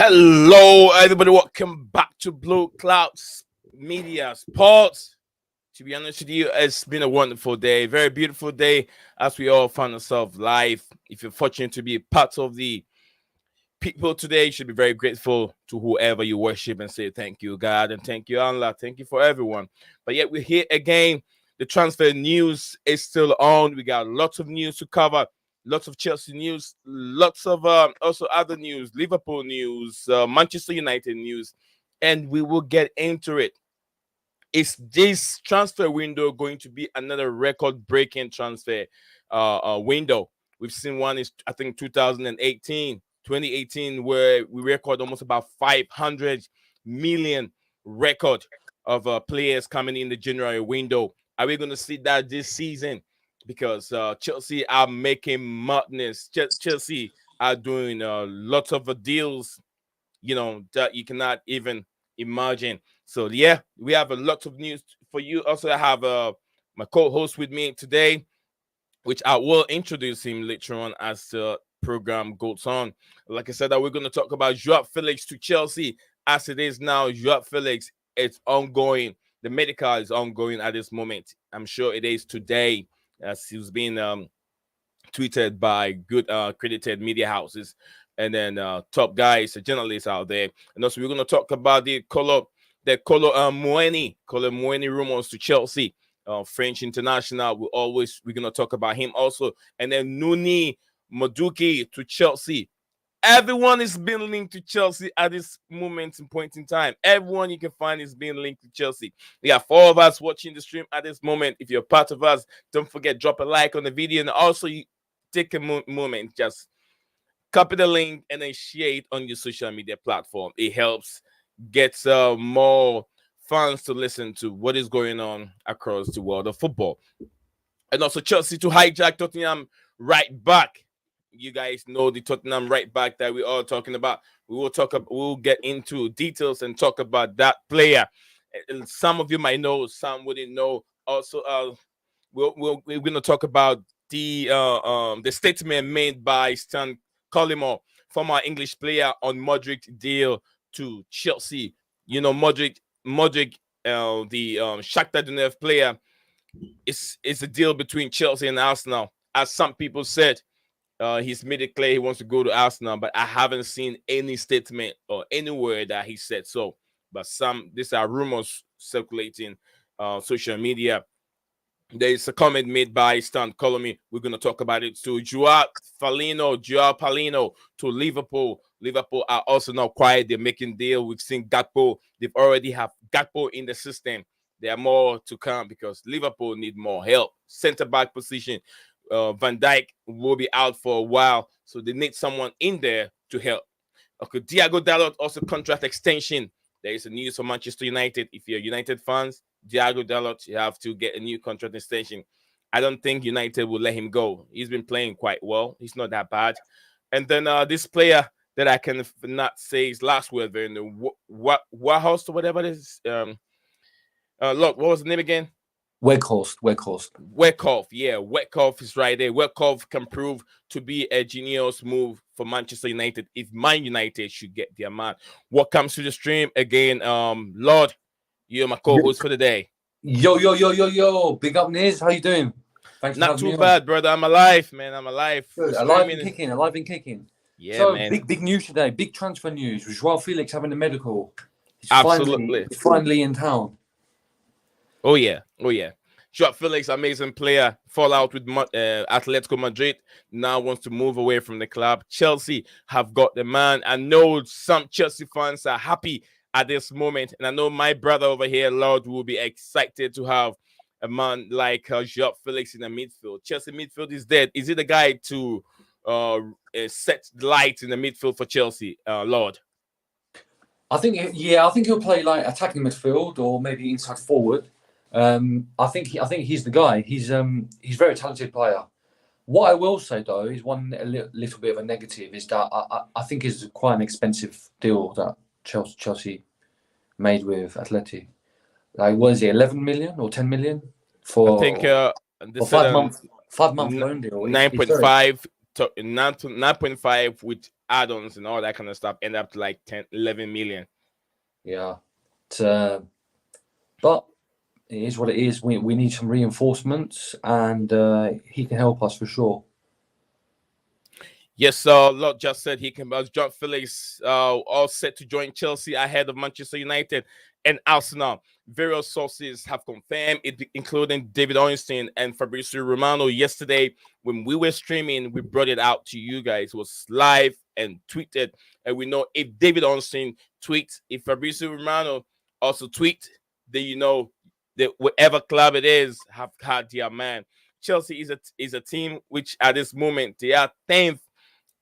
Hello, everybody. Welcome back to Blue Clouds Media Sports. To be honest with you, it's been a wonderful day, very beautiful day as we all find ourselves live. If you're fortunate to be a part of the people today, you should be very grateful to whoever you worship and say thank you, God, and thank you, Allah. Thank you for everyone. But yet we're here again. The transfer news is still on. We got lots of news to cover. Lots of Chelsea news, lots of also other news, Liverpool news, Manchester United news, and we will get into it. Is this transfer window going to be another record-breaking transfer window? We've seen one is, I think, 2018, where we record almost about 500 million record of players coming in the January window. Are we going to see that this season? Because Chelsea are making madness. Chelsea are doing lots of deals, that you cannot even imagine. So, yeah, we have a lot of news for you. Also, I have my co-host with me today, which I will introduce him later on as the program goes on. Like I said, that we're going to talk about Joao Felix to Chelsea. As it is now, Joao Felix, it's ongoing. The medical is ongoing at this moment. I'm sure it is today. As he's been tweeted by good credited media houses. and then top guys, journalists out there. And also we're going to talk about the Kolo Muani rumors to Chelsea. French international. We're going to talk about him also. And then Noni Madueke to Chelsea. Everyone is being linked to Chelsea at this moment and point in time. Everyone you can find is being linked to Chelsea. We have 4 of us watching the stream at this moment. If you're part of us, don't forget, drop a like on the video. And also, you take a moment, just copy the link and then share it on your social media platform. It helps get more fans to listen to what is going on across the world of football. And also, Chelsea to hijack Tottenham right back. You guys know the Tottenham right back that we're all talking about. We'll get into details and talk about that player. And some of you might know, some wouldn't know. Also, we're going to talk about the statement made by Stan Collymore, former English player, on Mudryk deal to Chelsea. You know, Mudryk, the Shakhtar Donetsk player, is a deal between Chelsea and Arsenal. As some people said, he's made it clear he wants to go to Arsenal, but I haven't seen any statement or anywhere that he said so. But these are rumors circulating social media. There is a comment made by Stan Collymore. We're going to talk about it too. Joao Palhinha to Liverpool. Liverpool are also not quiet. They're making deal. We've seen Gakpo. They've already have Gakpo in the system. There are more to come because Liverpool need more help. Centre-back position. Van Dijk will be out for a while, so they need someone in there to help. Okay, Diogo Dalot also contract extension. There is a news for Manchester United. If you're United fans, Diogo Dalot, you have to get a new contract extension. I don't think United will let him go. He's been playing quite well. He's not that bad. And then this player that I can not say his last word, very Weghorst or whatever it is. Look, what was the name again? Weghorst. Yeah, Weghorst is right there. Weghorst can prove to be a genius move for Manchester United if Man United should get their man. What comes to the stream again? Lord, you're my co-host for the day. Yo. Big up, Niz. How you doing? Thanks. Not too bad, brother. I'm alive, man. I'm alive. Good. Alive and kicking. Yeah, so, man. Big news today. Big transfer news. With Joao Felix having the medical. Absolutely. He's finally in town. Oh yeah. Joao Felix, amazing player, fallout with Atletico Madrid, now wants to move away from the club. Chelsea have got the man. I know some Chelsea fans are happy at this moment, and I know my brother over here, Lord, will be excited to have a man like Joao Felix in the midfield. Chelsea midfield is dead. Is he the guy to set the light in the midfield for Chelsea, Lord? I think he'll play like attacking midfield or maybe inside forward. I think he's the guy. He's a very talented player. What I will say though is one little bit of a negative is that I think it's quite an expensive deal that Chelsea made with Atleti. Like, what is it, 11 million or 10 million for? I think for 5 month loan deal. 9.5 with add-ons and all that kind of stuff, end up to like 11 million. Yeah, but it is what it is. We need some reinforcements, and he can help us for sure. Yes, Lord just said he can. Joao Felix all set to join Chelsea ahead of Manchester United and Arsenal. Various sources have confirmed it, including David Ornstein and Fabrizio Romano. Yesterday, when we were streaming, we brought it out to you guys. It was live and tweeted. And we know if David Ornstein tweets, if Fabrizio Romano also tweet, then you know that whatever club it is have had their man. Chelsea is a team which at this moment they are 10th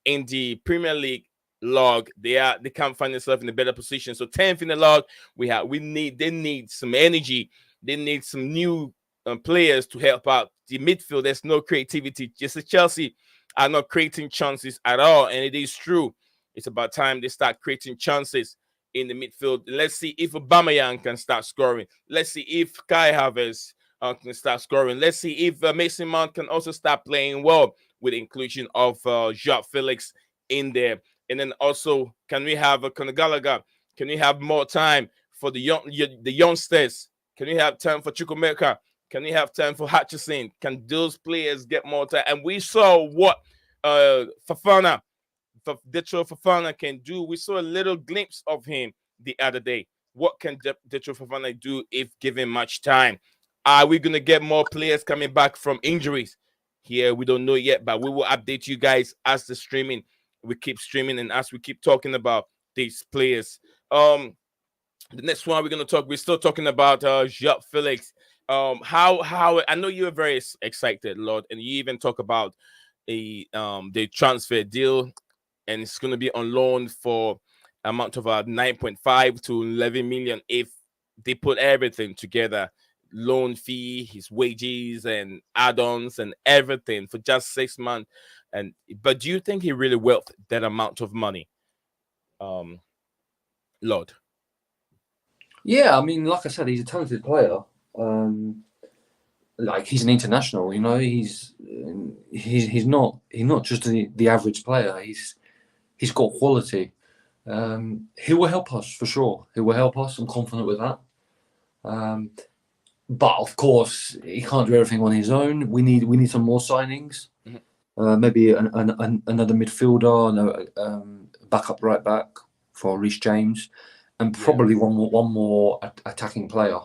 in the Premier League log. They can't find themselves in a better position. So 10th in the log, they need some energy. They need some new players to help out the midfield. There's no creativity. Just as Chelsea are not creating chances at all, and it is true. It's about time they start creating chances in the midfield. Let's see if Aubameyang can start scoring. Let's see if Kai Havertz can start scoring. Let's see if Mason Mount can also start playing well with the inclusion of Joao Felix in there. And then also, can we have a Conor Gallagher? Can we have more time for the youngsters? Can we have time for Chukwuemeka? Can we have time for Hutchinson? Can those players get more time? And we saw what Fofana Detro Fofana can do. We saw a little glimpse of him the other day. What can Detro Fofana do if given much time? Are we gonna get more players coming back from injuries? Here we don't know yet, but we will update you guys as we keep streaming and as we keep talking about these players. The next one we're still talking about Joao Felix. How I know you're very excited, Lord, and you even talk about the transfer deal, and it's going to be on loan for amount of 9.5 to 11 million if they put everything together, loan fee, his wages and add-ons and everything for just 6 months. But do you think he really worth that amount of money, Lord? Yeah, I mean, like I said, he's a talented player. Like he's an international, you know. He's not just the average player. He's got quality. He will help us for sure. He will help us. I'm confident with that. But of course, he can't do everything on his own. We need some more signings. Mm-hmm. Maybe another midfielder, backup right back for Reece James, and probably one more attacking player.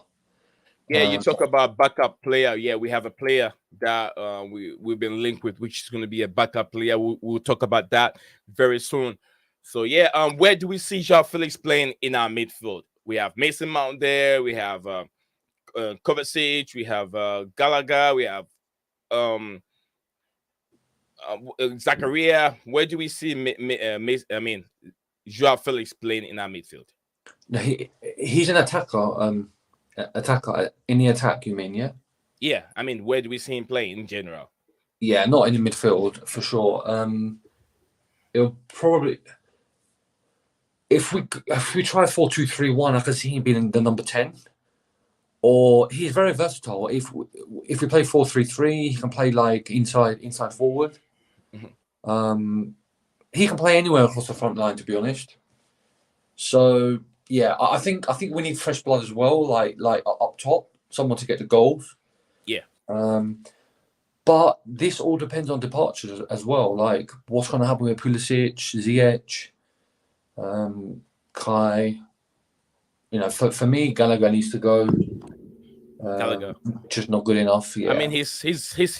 Yeah, you talk about backup player. Yeah, we have a player that we've been linked with, which is going to be a backup player. We'll talk about that very soon. So yeah, where do we see Joao Felix playing in our midfield? We have Mason Mount there. We have Kovacic. We have Gallagher. We have Zakaria. Where do we see Joao Felix playing in our midfield? He's an attacker. Attacker in the attack, you mean? Yeah. Yeah, I mean, where do we see him playing in general? Yeah, not in the midfield for sure. It'll probably if we try 4-2-3-1, I can see him being the number 10. Or he's very versatile. If we play 4-3-3, he can play like inside forward. Mm-hmm. He can play anywhere across the front line, to be honest. So yeah, I think we need fresh blood as well, like up top, someone to get the goals. Yeah. But this all depends on departures as well. Like what's going to happen with Pulisic, Ziyech, Kai. You know, for me, Gallagher needs to go. Gallagher just not good enough. Yeah. I mean, he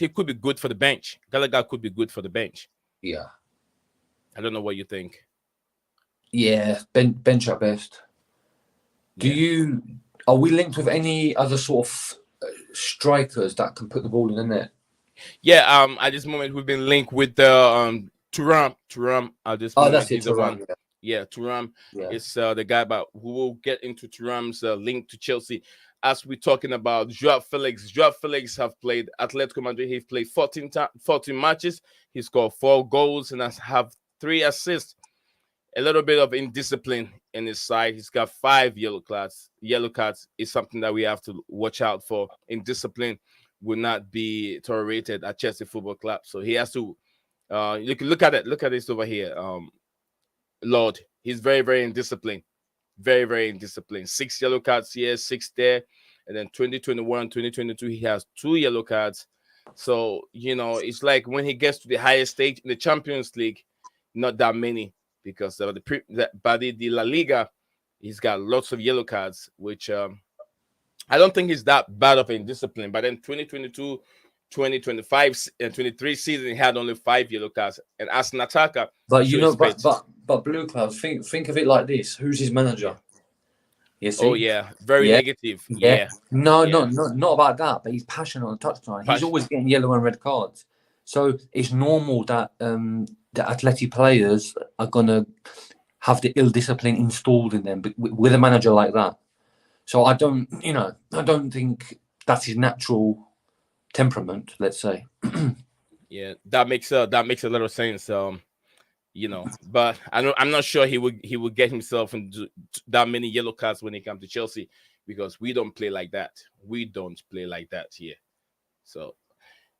could be good for the bench. Gallagher could be good for the bench. Yeah. I don't know what you think. Yeah, bench at best. Are we linked with any other sort of strikers that can put the ball in the net? Yeah, at this moment we've been linked with the Thuram. At this moment, that's he's it. the one. Yeah, Thuram is the guy. But we will get into Thuram's link to Chelsea as we're talking about Joao Felix. Joao Felix have played Atletico Madrid. He's played 14 matches. He scored 4 goals and has 3 assists. A little bit of indiscipline in his side. He's got 5 yellow cards. Yellow cards is something that we have to watch out for. Indiscipline will not be tolerated at Chelsea Football Club. So he has to look at it. Look at this over here. Lord, he's very, very indisciplined. Very, very indisciplined. 6 yellow cards here, 6 there. And then 2021, 2022, he has 2 yellow cards. So, you know, it's like when he gets to the highest stage in the Champions League, not that many. Because by the La Liga, he's got lots of yellow cards, which I don't think he's that bad of indiscipline. But then 2022, 2025, and 23 season, he had only 5 yellow cards. And as an attacker, but you know, but Blue Clouds, think of it like this: who's his manager? You see? Oh yeah, very negative. Yeah. No, not about that. But he's passionate on the touchline. He's always getting yellow and red cards. So it's normal that the athletic players are gonna have the ill discipline installed in them with a manager like that. So I don't think that's his natural temperament. Let's say. Yeah, that makes a lot of sense. You know, but I'm not sure he would get himself into that many yellow cards when he comes to Chelsea, because we don't play like that. We don't play like that here. So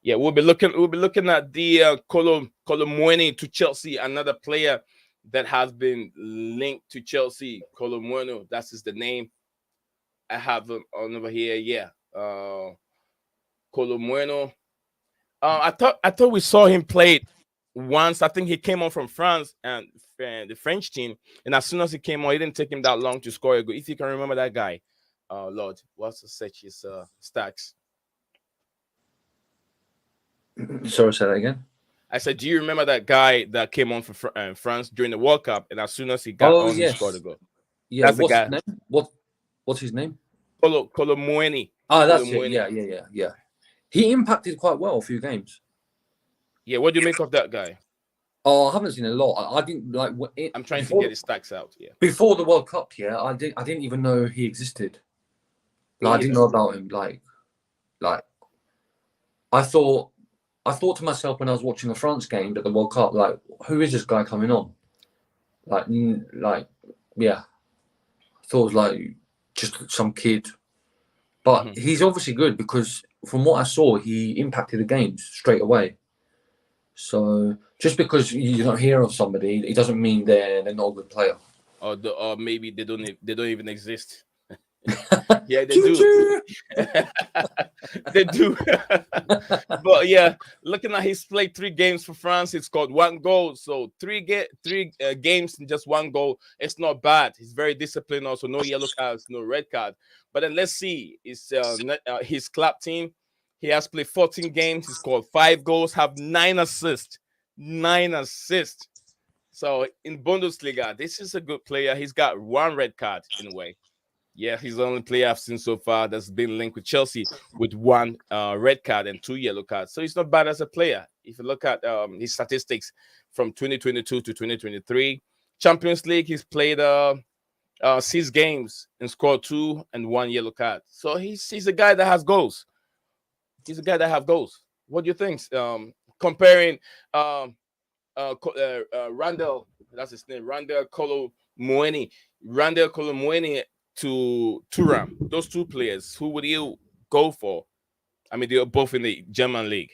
yeah, we'll be looking at the Kolo Muani to Chelsea, another player that has been linked to Chelsea. Kolo Muani, that's the name. I have him on over here. Yeah, Kolo Muani. I thought we saw him play once I think he came on from France and the French team, and as soon as he came on, it didn't take him that long to score a goal. If you can remember that guy, Lord, what's to search his stacks? Sorry, say that again. I said, do you remember that guy that came on for France during the World Cup, and as soon as he got Oh on, he yes, scored a goal? yeah. That's the What's his guy, name? What's his name? Kolo Muani. Oh, Kolo that's it. Muani. Yeah. He impacted quite well a few games. Yeah, what do you make of that guy? Oh, I haven't seen a lot. I didn't like. I'm trying to get his stacks out. Yeah. Before the World Cup, yeah, I didn't even know he existed. Like, I didn't know about him. Like, I thought to myself when I was watching the France game at the World Cup, like, who is this guy coming on? Yeah, I thought it was like just some kid, but he's obviously good because from what I saw, he impacted the games straight away. So just because you don't hear of somebody, it doesn't mean they're not a good player. Or maybe they don't even exist. Yeah, they do. They do. But yeah, looking at his play, 3 games for France, he scored 1 goal. So three games and just 1 goal. It's not bad. He's very disciplined. Also, no yellow cards, no red card. But then let's see, his club team. He has played 14 games. He scored 5 goals, have 9 assists. 9 assists. So in Bundesliga, this is a good player. He's got 1 red card in a way. Yeah, he's the only player I've seen so far that's been linked with Chelsea with 1 red card and 2 yellow cards. So he's not bad as a player. If you look at his statistics from 2022 to 2023, Champions League, he's played 6 games and scored 2 and 1 yellow card. So he's a guy that has goals. He's a guy that has goals. What do you think? Comparing Randall, that's his name, Randall Kolo Muani to Thuram, those 2 players, who would you go for? I mean, they're both in the German league.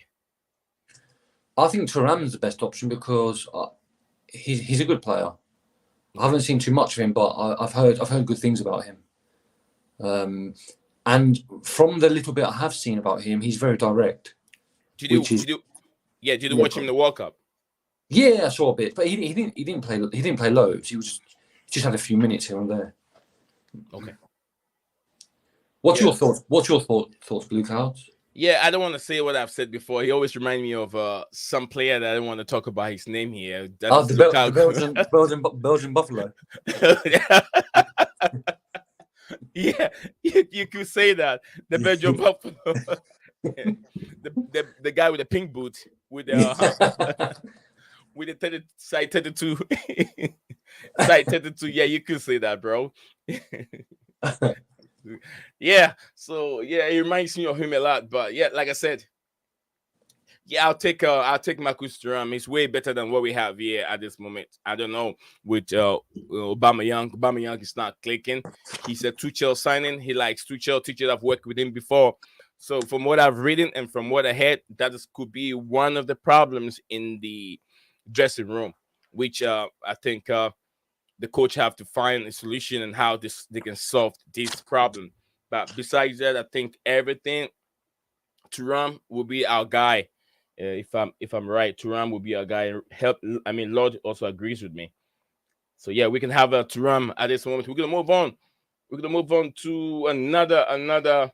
I think Thuram's the best option because he's a good player. I haven't seen too much of him, but I've heard good things about him. And from the little bit I have seen about him, he's very direct. Did you watch him in the World Cup? Yeah, I saw a bit, but he didn't play loads. He just had a few minutes here and there. Okay. What's your thoughts? What's your thoughts, Blue Clouds? Yeah, I don't want to say what I've said before. He always reminds me of some player that I don't want to talk about his name here. The Belgian Buffalo. Yeah, you could say that. The Belgian Buffalo. the guy with the pink boot with the with the side 32. Side 32. Yeah, you could say that, bro. Yeah, so yeah, it reminds me of him a lot. But yeah, like I said, yeah, I'll take Marcus Thuram. He's way better than what we have here at this moment. I don't know with Aubameyang. Aubameyang is not clicking. He's a Tuchel signing. He likes Tuchel. Tuchel have worked with him before. So from what I've written and from what I heard, could be one of the problems in the dressing room, which I think the coach have to find a solution and how they can solve this problem. But besides that, I think everything, Thuram will be our guy. If I'm right, Thuram will be our guy. Lord also agrees with me. So yeah, we can have a Thuram at this moment. We're gonna move on. We're gonna move on to another.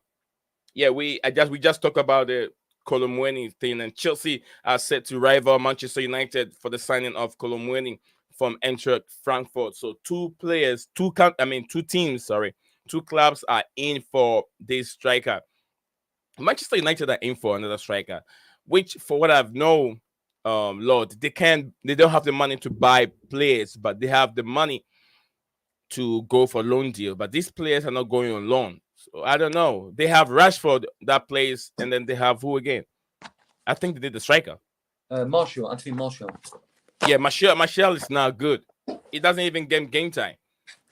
Yeah, we just talked about the Kolo Muani thing, and Chelsea are set to rival Manchester United for the signing of Kolo Muani from Eintracht Frankfurt. So 2 teams, 2 clubs are in for this striker. Manchester United are in for another striker, which, for what I've known, Lord, they don't have the money to buy players, but they have the money to go for loan deal. But these players are not going on loan. So I don't know. They have Rashford that plays, and then they have who again? I think they did the striker. Anthony Martial. Yeah, Martial is not good. He doesn't even get game time.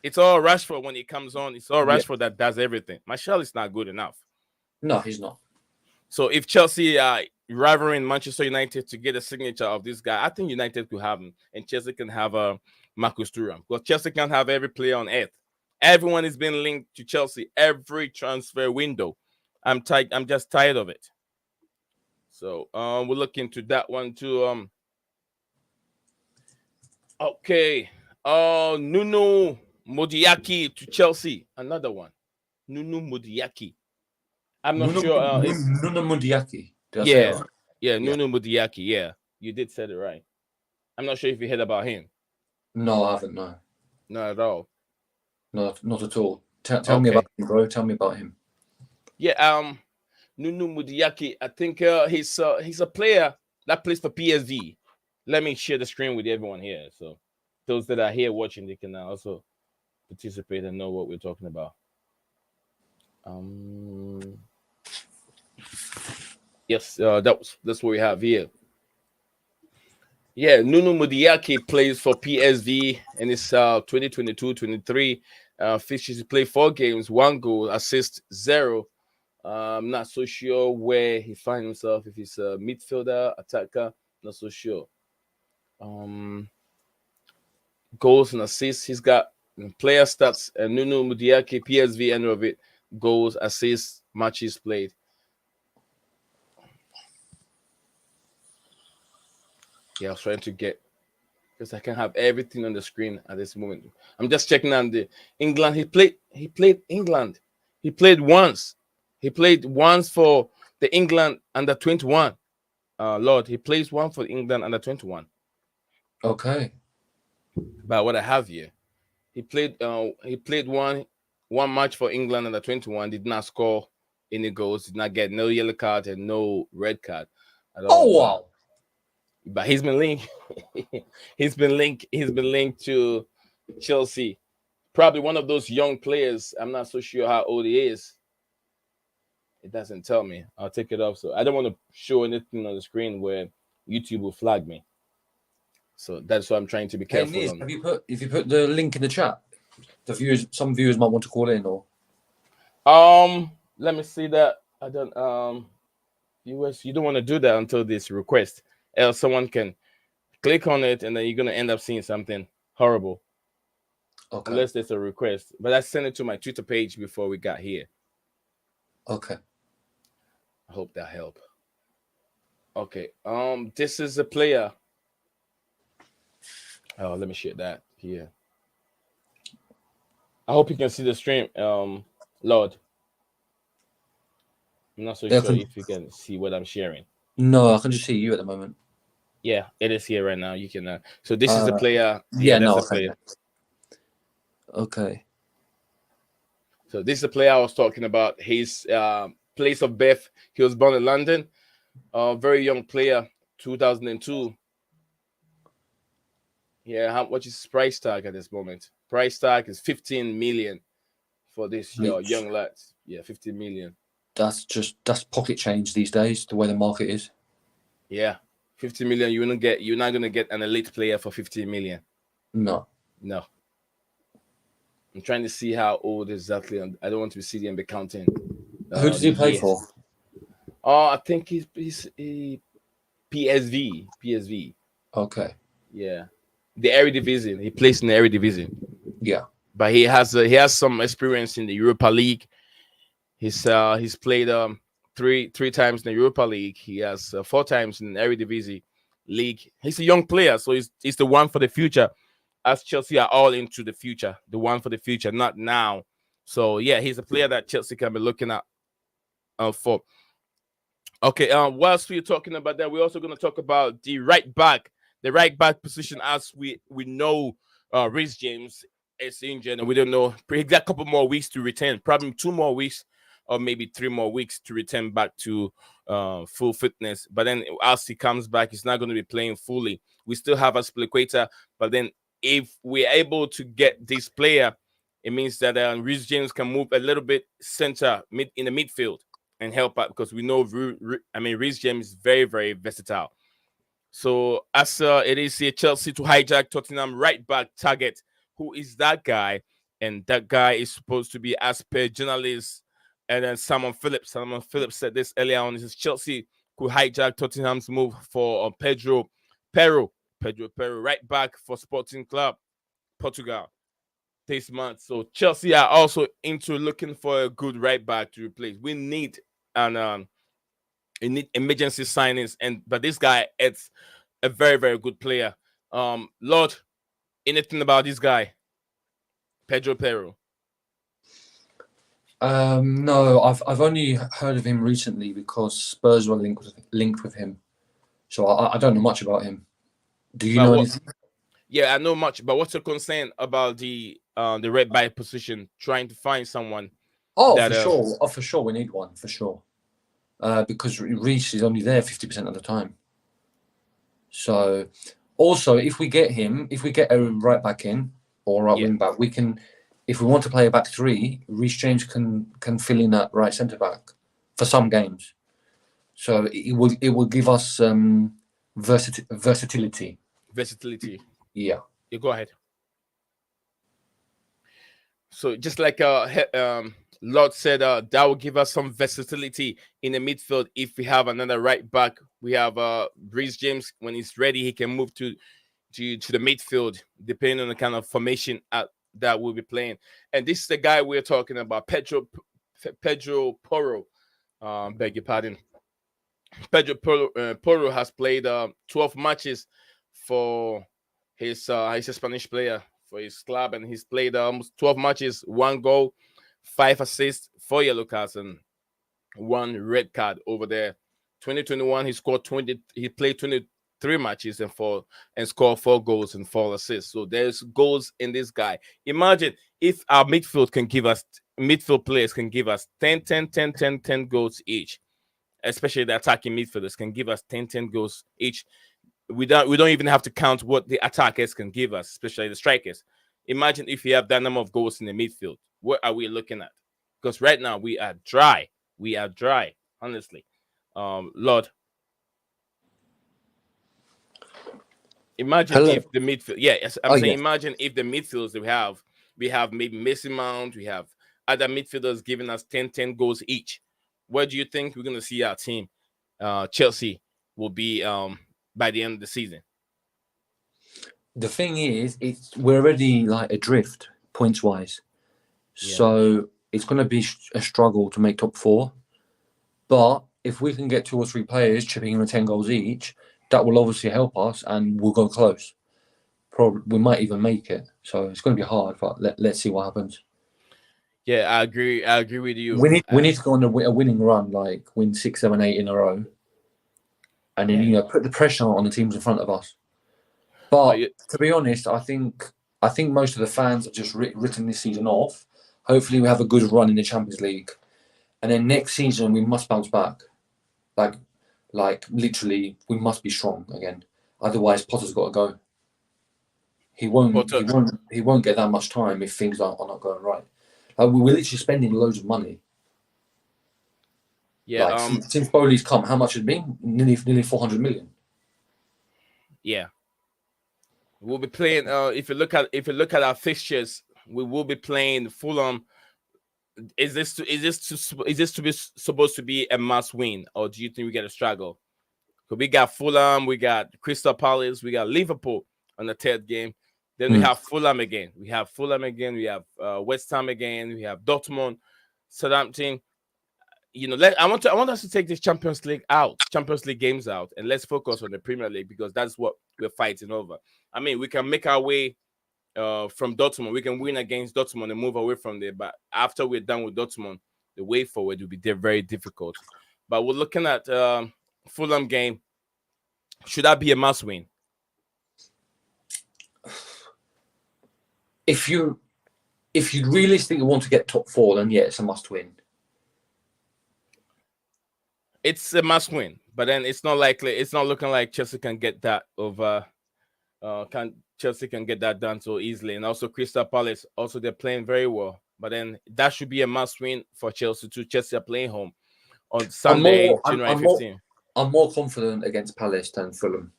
It's all Rashford when he comes on. It's all Rashford that does everything. Martial is not good enough. No, he's not. So if Chelsea are rivaling Manchester United to get a signature of this guy, I think United could have him, and Chelsea can have Marcus Thuram. Well, Chelsea can't have every player on earth. Everyone is being linked to Chelsea every transfer window. I'm just tired of it. So we'll look into that one too. Okay. Nuno Mudryk to Chelsea. Another one. Nuno Mudryk. I'm not sure. It's Nuno Mundiaki. Did I say it yeah, right? yeah. Yeah. Nuno Mudryk. Yeah, you did say it right. I'm not sure if you heard about him. No, I haven't. No, Not at all. not at all. Tell me Okay. about him, bro. Tell me about him. Yeah. Nuno Mudryk. I think he's a player that plays for PSV. Let me share the screen with everyone here. So those that are here watching, they can also participate and know what we're talking about. Yes, that's what we have here. Yeah, Nuno Mudryk plays for PSV and it's 2022-23. Fixtures, he played 4 games, 1 goal, assist 0. I'm not so sure where he finds himself, if he's a midfielder, attacker, not so sure. Goals and assists, he's got player stats, Nuno Mudryk, PSV, end of it, goals, assists, matches played. Yeah, I was trying to get, because I can have everything on the screen at this moment. I'm just checking on the England. He played England. He played once. He played once for the England under 21. Lord, he plays one for England under 21. Okay. But what I have here, he played one match for England under 21, did not score any goals, did not get no yellow card and no red card at all. Oh wow. But he's been linked. He's been linked to Chelsea. Probably one of those young players. I'm not so sure how old he is. It doesn't tell me. I'll take it off. So I don't want to show anything on the screen where YouTube will flag me. So that's why I'm trying to be careful. Hey, Niz, if you put the link in the chat, some viewers might want to call in or. Let me see that. I don't viewers, you don't want to do that until this request. Else someone can click on it and then you're gonna end up seeing something horrible. Okay. Unless there's a request. But I sent it to my Twitter page before we got here. Okay. I hope that helped. Okay. This is a player. Oh, let me share that here. I hope you can see the stream, Lord. I'm not so sure if you can see what I'm sharing. No, I can just see you at the moment. Yeah, it is here right now. You can. So this is the player. Yeah, that's no, the player. Okay. So this is the player I was talking about. His place of birth. He was born in London. Very young player, 2002. Yeah, how much is his price tag at this moment? Price tag is 15 million for this young lad. Yeah, 15 million. That's pocket change these days, the way the market is. Yeah, 50 million. You're not gonna get an elite player for 15 million. No. I'm trying to see how old exactly. I don't want to see and be counting. Who does he play for? I think he's PSV. Okay. Yeah, the Eredivisie. He plays in the Eredivisie. Yeah, but he has some experience in the Europa League. He's played three times in the Europa League. He has 4 times in the Eredivisie league. He's a young player, so he's the one for the future. As Chelsea are all into the future, the one for the future, not now. So yeah, he's a player that Chelsea can be looking at for. Okay, whilst we're talking about that, we're also going to talk about the right back position. As we know, Reece James is injured, and we don't know. He got a couple more weeks to return, probably 2 more weeks or maybe 3 more weeks to return back to full fitness. But then as he comes back, he's not going to be playing fully. We still have Aspilicueta, but then if we're able to get this player, it means that Reece James can move a little bit center in the midfield and help out, because we know Reece James is very, very versatile. So as it is here, Chelsea to hijack Tottenham right back target. Who is that guy? And that guy is supposed to be, as per journalists, and then Simon Phillips. Simon Phillips said this earlier on. This is Chelsea could hijack Tottenham's move for Pedro Pero, right back for Sporting Club Portugal this month. So Chelsea are also into looking for a good right back to replace. We need emergency signings, but this guy is a very, very good player. Lord, Anything about this guy, Pedro Porro? No, I've only heard of him recently because Spurs were linked with him, so I don't know much about him. Do you know anything? Yeah, I know much, but what's your concern about the red back position? Trying to find someone. For sure, we need one for sure. Because Reece is only there 50% of the time. So, also, if we get a right back in or right wing back, we can. If we want to play a back three, Reece James can fill in that right centre back for some games. So it will give us versatility. Versatility. Yeah. You go ahead. So just like Lord said, that will give us some versatility in the midfield. If we have another right back, we have Reece James. When he's ready, he can move to the midfield, depending on the kind of formation that we'll be playing. And this is the guy we're talking about, Pedro Porro. Beg your pardon. Pedro Porro has played 12 matches for he's a Spanish player for his club, and he's played almost 12 matches, 1 goal, 5 assists, 4 yellow cards, and 1 red card over there. 2021, he scored 20. He played 23 matches and scored 4 goals and 4 assists. So there's goals in this guy. Imagine if our midfield players can give us 10 goals each, especially the attacking midfielders can give us 10 goals each. We don't even have to count what the attackers can give us, especially the strikers. Imagine if you have that number of goals in the midfield. What are we looking at? Because right now we are dry. We are dry, honestly. Lord, imagine if the midfield. Yes, I'm saying imagine if the midfields that we have maybe Mason Mount, we have other midfielders giving us 10 goals each. Where do you think we're going to see our team, Chelsea, will be by the end of the season? The thing is, we're already like adrift points wise, so it's going to be a struggle to make top 4. But if we can get 2 or 3 players chipping in with 10 goals each, that will obviously help us, and we'll go close. Probably we might even make it. So it's going to be hard, but let's see what happens. Yeah, I agree. I agree with you. We need to go on a winning run, like win 6, 7, 8 in a row, and then put the pressure on the teams in front of us. But to be honest, I think most of the fans have just written this season off. Hopefully, we have a good run in the Champions League, and then next season we must bounce back. Like literally, we must be strong again. Otherwise, Potter's got to go. He won't get that much time if things are not going right. We're literally spending loads of money. Yeah. Since Bowley's come, how much has it been? Nearly 400 million. Yeah. We'll be playing. If you look at our fixtures, we will be playing Fulham. Is this supposed to be a must win, or do you think we get a struggle? Because we got Fulham, we got Crystal Palace, we got Liverpool on the 3rd game. Then we have Fulham again. We have West Ham again. We have Dortmund, Southampton. I want us to take this Champions League games out, and let's focus on the Premier League, because that's what we're fighting over. I mean, we can make our way from Dortmund. We can win against Dortmund and move away from there. But after we're done with Dortmund, the way forward will be very difficult. But we're looking at Fulham game. Should that be a must win? If you realistically want to get top 4, then yeah, it's a must win. It's a must win, but then it's not likely. It's not looking like Chelsea can get that over. Chelsea can get that done so easily, and also Crystal Palace. Also, they're playing very well, but then that should be a must win for Chelsea too. Chelsea are playing home on Sunday, January 15th. I'm more confident against Palace than Fulham.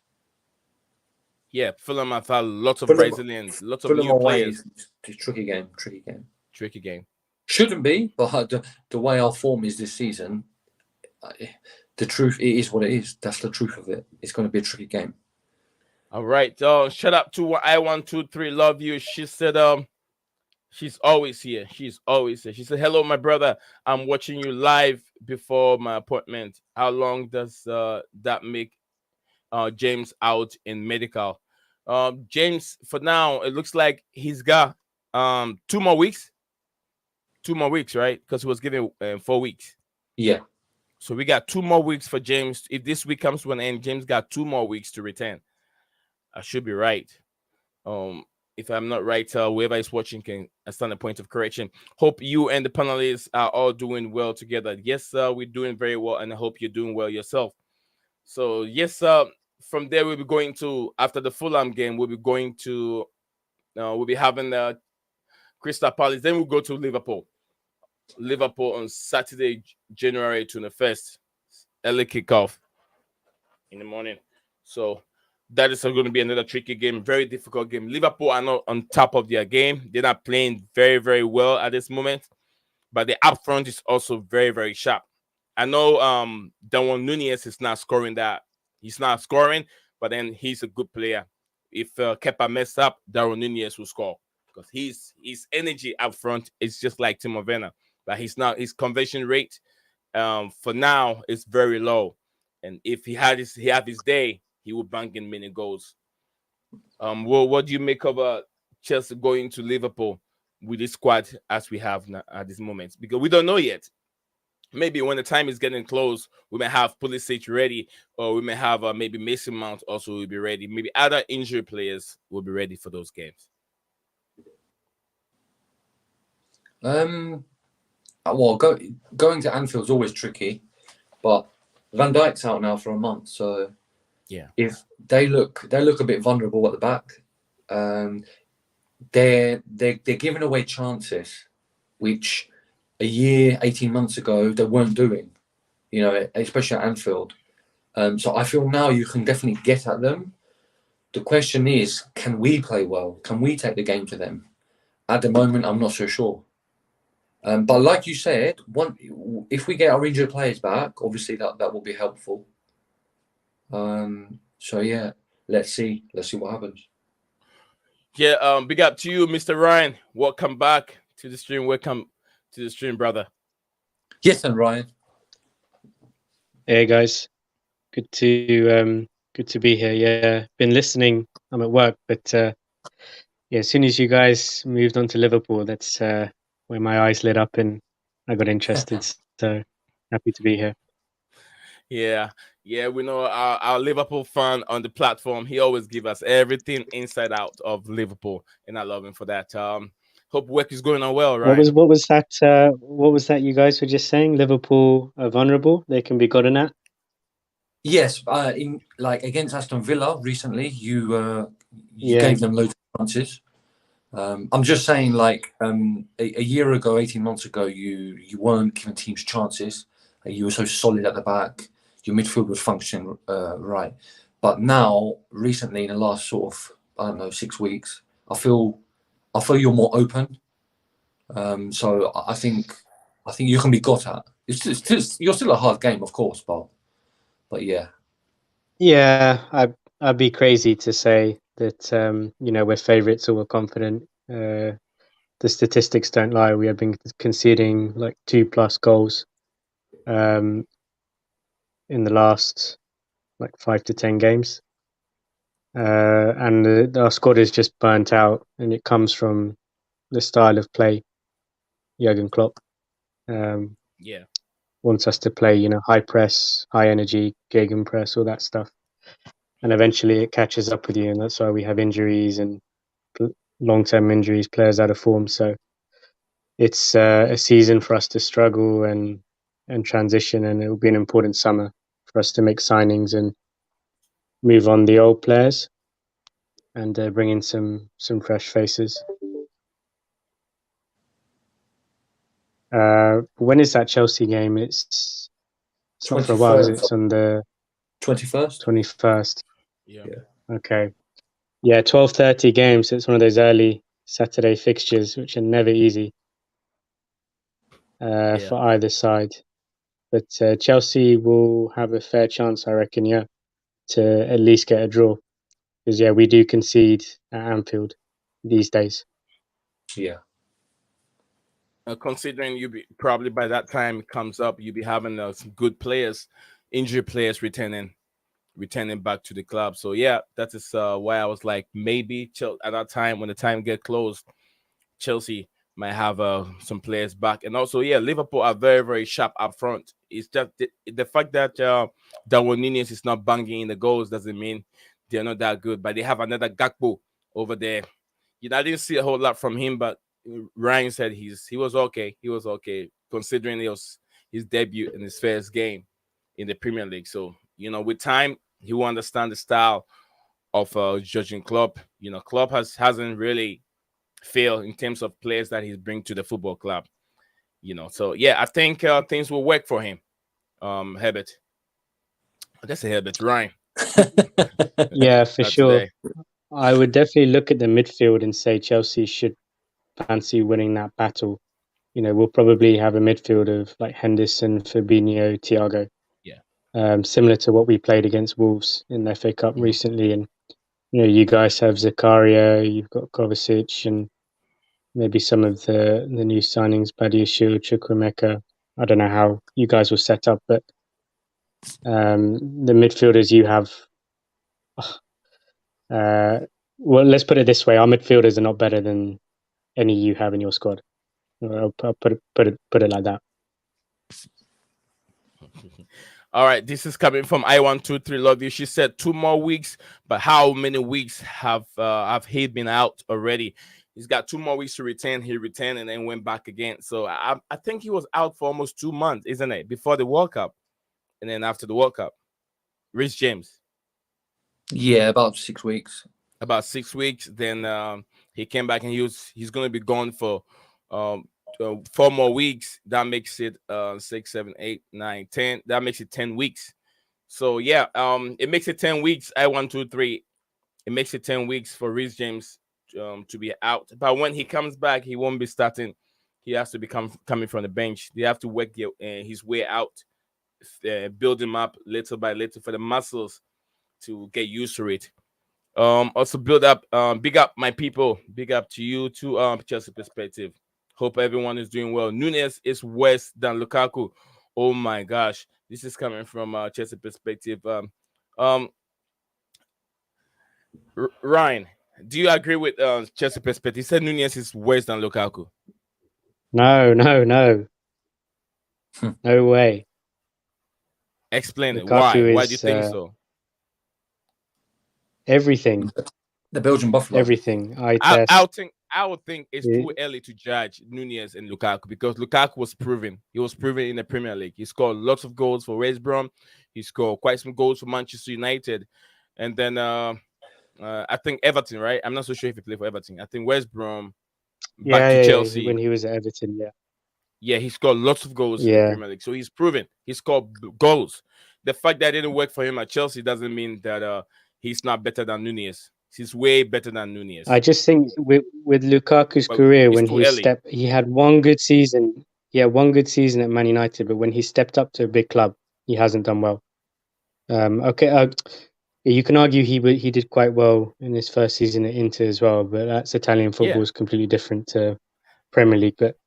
Yeah, Fulham have had lots of Brazilians, lots of new players. It's a tricky game. Tricky game. Shouldn't be, but the way our form is this season, the truth, it is what it is. That's the truth of it. It's going to be a tricky game. All right. Shout out to I123. Love you. She said, she's always here. She's always here. She said, hello, my brother. I'm watching you live before my appointment. How long does that make James out in medical? James, for now, it looks like he's got 2 more weeks. 2 more weeks, right? Because he was given 4 weeks. Yeah. So we got 2 more weeks for James. If this week comes to an end, James got 2 more weeks to return. I should be right. Um, if I'm not right, whoever is watching can stand a point of correction. Hope you and the panelists are all doing well together. Yes, we're doing very well, and I hope you're doing well yourself. So yes, from there we'll be going to after the Fulham game. We'll be going to we'll be having the Crystal Palace. Then we'll go to Liverpool. Liverpool on Saturday, January 21st. Early kickoff in the morning. So that is going to be another tricky game, very difficult game. Liverpool are not on top of their game. They're not playing very, very well at this moment. But the up front is also very, very sharp. I know Darwin Nunez is not scoring that. He's not scoring, but then he's a good player. If Kepa messed up, Darwin Nunez will score because his energy up front is just like Timo Werner, but his conversion rate for now is very low. And if he have his day, he will bank in many goals. Well, what do you make of Chelsea going to Liverpool with this squad as we have now, at this moment? Because we don't know yet. Maybe when the time is getting close, we may have Pulisic ready, or we may have maybe Mason Mount also will be ready. Maybe other injured players will be ready for those games. Well, going to Anfield's always tricky, but Van Dijk's out now for a month, so yeah, if they look a bit vulnerable at the back. They're giving away chances, which a year, 18 months ago they weren't doing. You know, especially at Anfield. So I feel now you can definitely get at them. The question is, can we play well? Can we take the game to them? At the moment, I'm not so sure. But like you said, if we get our injured players back, obviously that will be helpful. So yeah, let's see what happens. Yeah, big up to you, Mr. Ryan. Welcome back to the stream. Welcome to the stream, brother. Yes, and Ryan. Hey guys, good to be here. Yeah, been listening. I'm at work, but yeah, as soon as you guys moved on to Liverpool, that's where my eyes lit up and I got interested. So happy to be here. Yeah, we know our Liverpool fan on the platform. He always give us everything inside out of Liverpool, and I love him for that. Hope work is going on well, right? What was that? What was that you guys were just saying? Liverpool are vulnerable. They can be gotten at. Yes, in like against Aston Villa recently, you gave them loads of chances. I'm just saying, like a year ago, 18 months ago, you weren't giving teams chances. You were so solid at the back. Your midfield was functioning right. But now, recently, in the last sort of 6 weeks, I feel you're more open. So I think you can be got at. You're still a hard game, of course, but yeah. Yeah, I'd be crazy to say that we're favourites or we're confident. The statistics don't lie. We have been conceding like 2+ goals in the last like 5 to 10 games, and our squad is just burnt out, and it comes from the style of play. Jurgen Klopp wants us to play, high press, high energy, gegen press, all that stuff, and eventually it catches up with you, and that's why we have injuries and long-term injuries, players out of form. So it's a season for us to struggle and transition, and it will be an important summer for us to make signings and move on the old players and bring in some fresh faces. When is that Chelsea game? It's not for a while, is it? It's on the 21st. 21st. Yeah. Okay. Yeah, 12:30 games. So it's one of those early Saturday fixtures, which are never easy for either side. But Chelsea will have a fair chance, I reckon, to at least get a draw. Because, we do concede at Anfield these days. Yeah. Considering probably by that time it comes up, you'll be having some good players, injured players returning. returning back to the club. So yeah, that is why I was like, maybe at that time when the time get closed, Chelsea might have some players back. And also, yeah, Liverpool are very, very sharp up front. It's just the fact that Darwin Nunez is not banging in the goals doesn't mean they're not that good. But they have another Gakpo over there. I didn't see a whole lot from him, but Ryan said he was okay. He was okay considering it was his debut in his first game in the Premier League. So, with time, he will understand the style of judging Klopp. Klopp hasn't really failed in terms of players that he's bring to the football club. So yeah, I think things will work for him. Herbert. I guess Herbert, Ryan. Yeah, for sure. Today. I would definitely look at the midfield and say Chelsea should fancy winning that battle. We'll probably have a midfield of like Henderson, Fabinho, Thiago. Yeah. Similar to what we played against Wolves in the FA Cup recently. And, you guys have Zakaria, you've got Kovacic, and maybe some of the new signings, Badiashile, Chukwuemeka. I don't know how you guys will set up, but the midfielders you have... well, let's put it this way. Our midfielders are not better than any you have in your squad. I'll put it like that. All right, this is coming from I123 Love You. She said 2 more weeks, but how many weeks have he been out already? He's got 2 more weeks to return. He returned and then went back again. So I think he was out for almost 2 months, isn't it? Before the World Cup and then after the World Cup. Rich James. Yeah, about 6 weeks. About 6 weeks. Then he came back and he's going to be gone for 4 more weeks. That makes it 6, 7, 8, 9, 10. That makes it 10 weeks. So yeah, it makes it 10 weeks. I123. It makes it 10 weeks for Reece James to be out. But when he comes back, he won't be starting. He has to be coming from the bench. They have to work his way out, build him up little by little for the muscles to get used to it. Also build up, big up my people. Big up to you too, Chelsea Perspective. Hope everyone is doing well. Nunez is worse than Lukaku. Oh my gosh. This is coming from Chelsea Perspective. Ryan, do you agree with Chelsea Perspective? He said Nunez is worse than Lukaku. No. No way. Explain it. Lukaku Why do you think so? Everything. The Belgian Buffalo. Everything. I would think it's too early to judge Nunez and Lukaku because Lukaku was proven. He was proven in the Premier League. He scored lots of goals for West Brom. He scored quite some goals for Manchester United. And then I think Everton, right? I'm not so sure if he played for Everton. I think West Brom back to Chelsea. When he was at Everton, yeah. Yeah, he scored lots of goals in the Premier League. So he's proven. He scored goals. The fact that it didn't work for him at Chelsea doesn't mean that he's not better than Nunez. He's way better than Nunez. I just think with Lukaku's career, when he had one good season. He had one good season at Man United, but when he stepped up to a big club, he hasn't done well. You can argue he did quite well in his first season at Inter as well, but that's Italian football is completely different to Premier League. But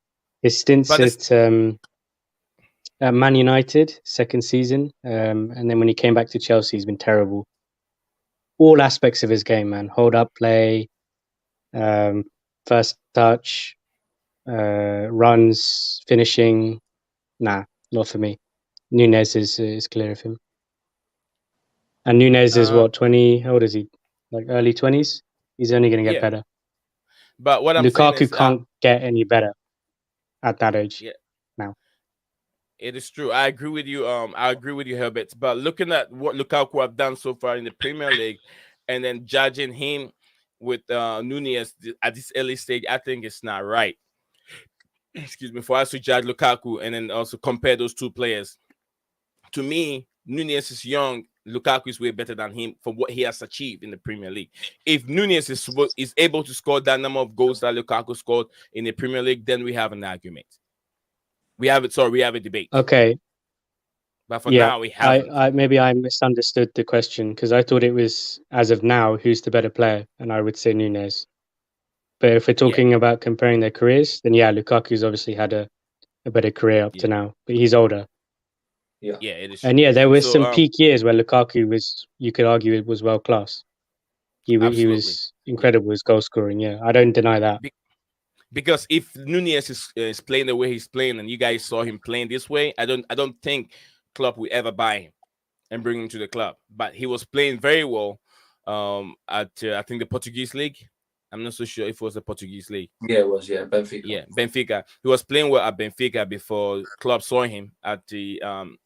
his stints at Man United, second season, and then when he came back to Chelsea, he's been terrible. All aspects of his game, man. Hold up play, first touch, runs, finishing. Nah, not for me. Nunez is clear of him. And Nunez is what, 20? How old is he? Like early 20s? He's only going to get better. But what I'm Lukaku saying is, can't get any better at that age now. It is true. I agree with you. I agree with you, Herbert. But looking at what Lukaku have done so far in the Premier League, and then judging him with Nunez at this early stage, I think it's not right. Excuse me. For us to judge Lukaku and then also compare those two players, to me, Nunez is young. Lukaku is way better than him for what he has achieved in the Premier League. If Nunez is able to score that number of goals that Lukaku scored in the Premier League, then we have an argument. We have a debate. Okay. But for now, we haven't. Maybe I misunderstood the question because I thought it was, as of now, who's the better player? And I would say Nunez. But if we're talking about comparing their careers, then Lukaku's obviously had a better career up to now. But he's older. Yeah. Yeah, it is true. And yeah, there was So some peak years where Lukaku was, you could argue, it was world class. He absolutely. was incredible with goal scoring. Yeah, I don't deny that. Because if Nunez is playing the way he's playing, and you guys saw him playing this way, I don't think Klopp will ever buy him and bring him to the club. But he was playing very well at I think the Portuguese league. I'm not so sure if it was the Portuguese league. Yeah, it was. Yeah, Benfica. Yeah, Benfica. He was playing well at Benfica before Klopp saw him at the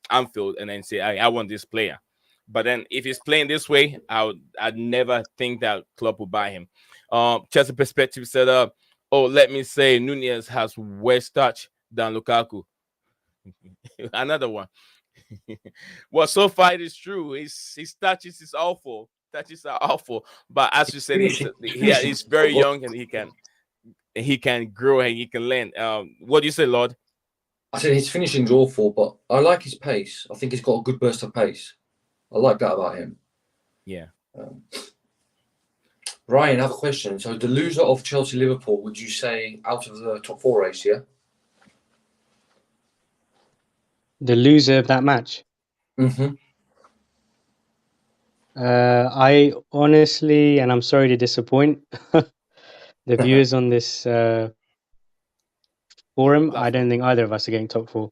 Anfield and then say, I want this player. But then if he's playing this way, I'd never think that Klopp would buy him. Chelsea Perspective said, oh, let me say Nunez has worse touch than Lukaku. Another one. Well, so far it is true. His touches is awful. Touches are awful. But as you said, he's very young and he can grow and he can learn. What do you say, Lord? I said his finishing's awful, but I like his pace. I think he's got a good burst of pace. I like that about him. Yeah. Ryan, I have a question. So the loser of Chelsea-Liverpool, would you say out of the top 4 race, yeah? The loser of that match. Mm-hmm. I honestly, and I'm sorry to disappoint the viewers on this forum, I don't think either of us are getting top 4.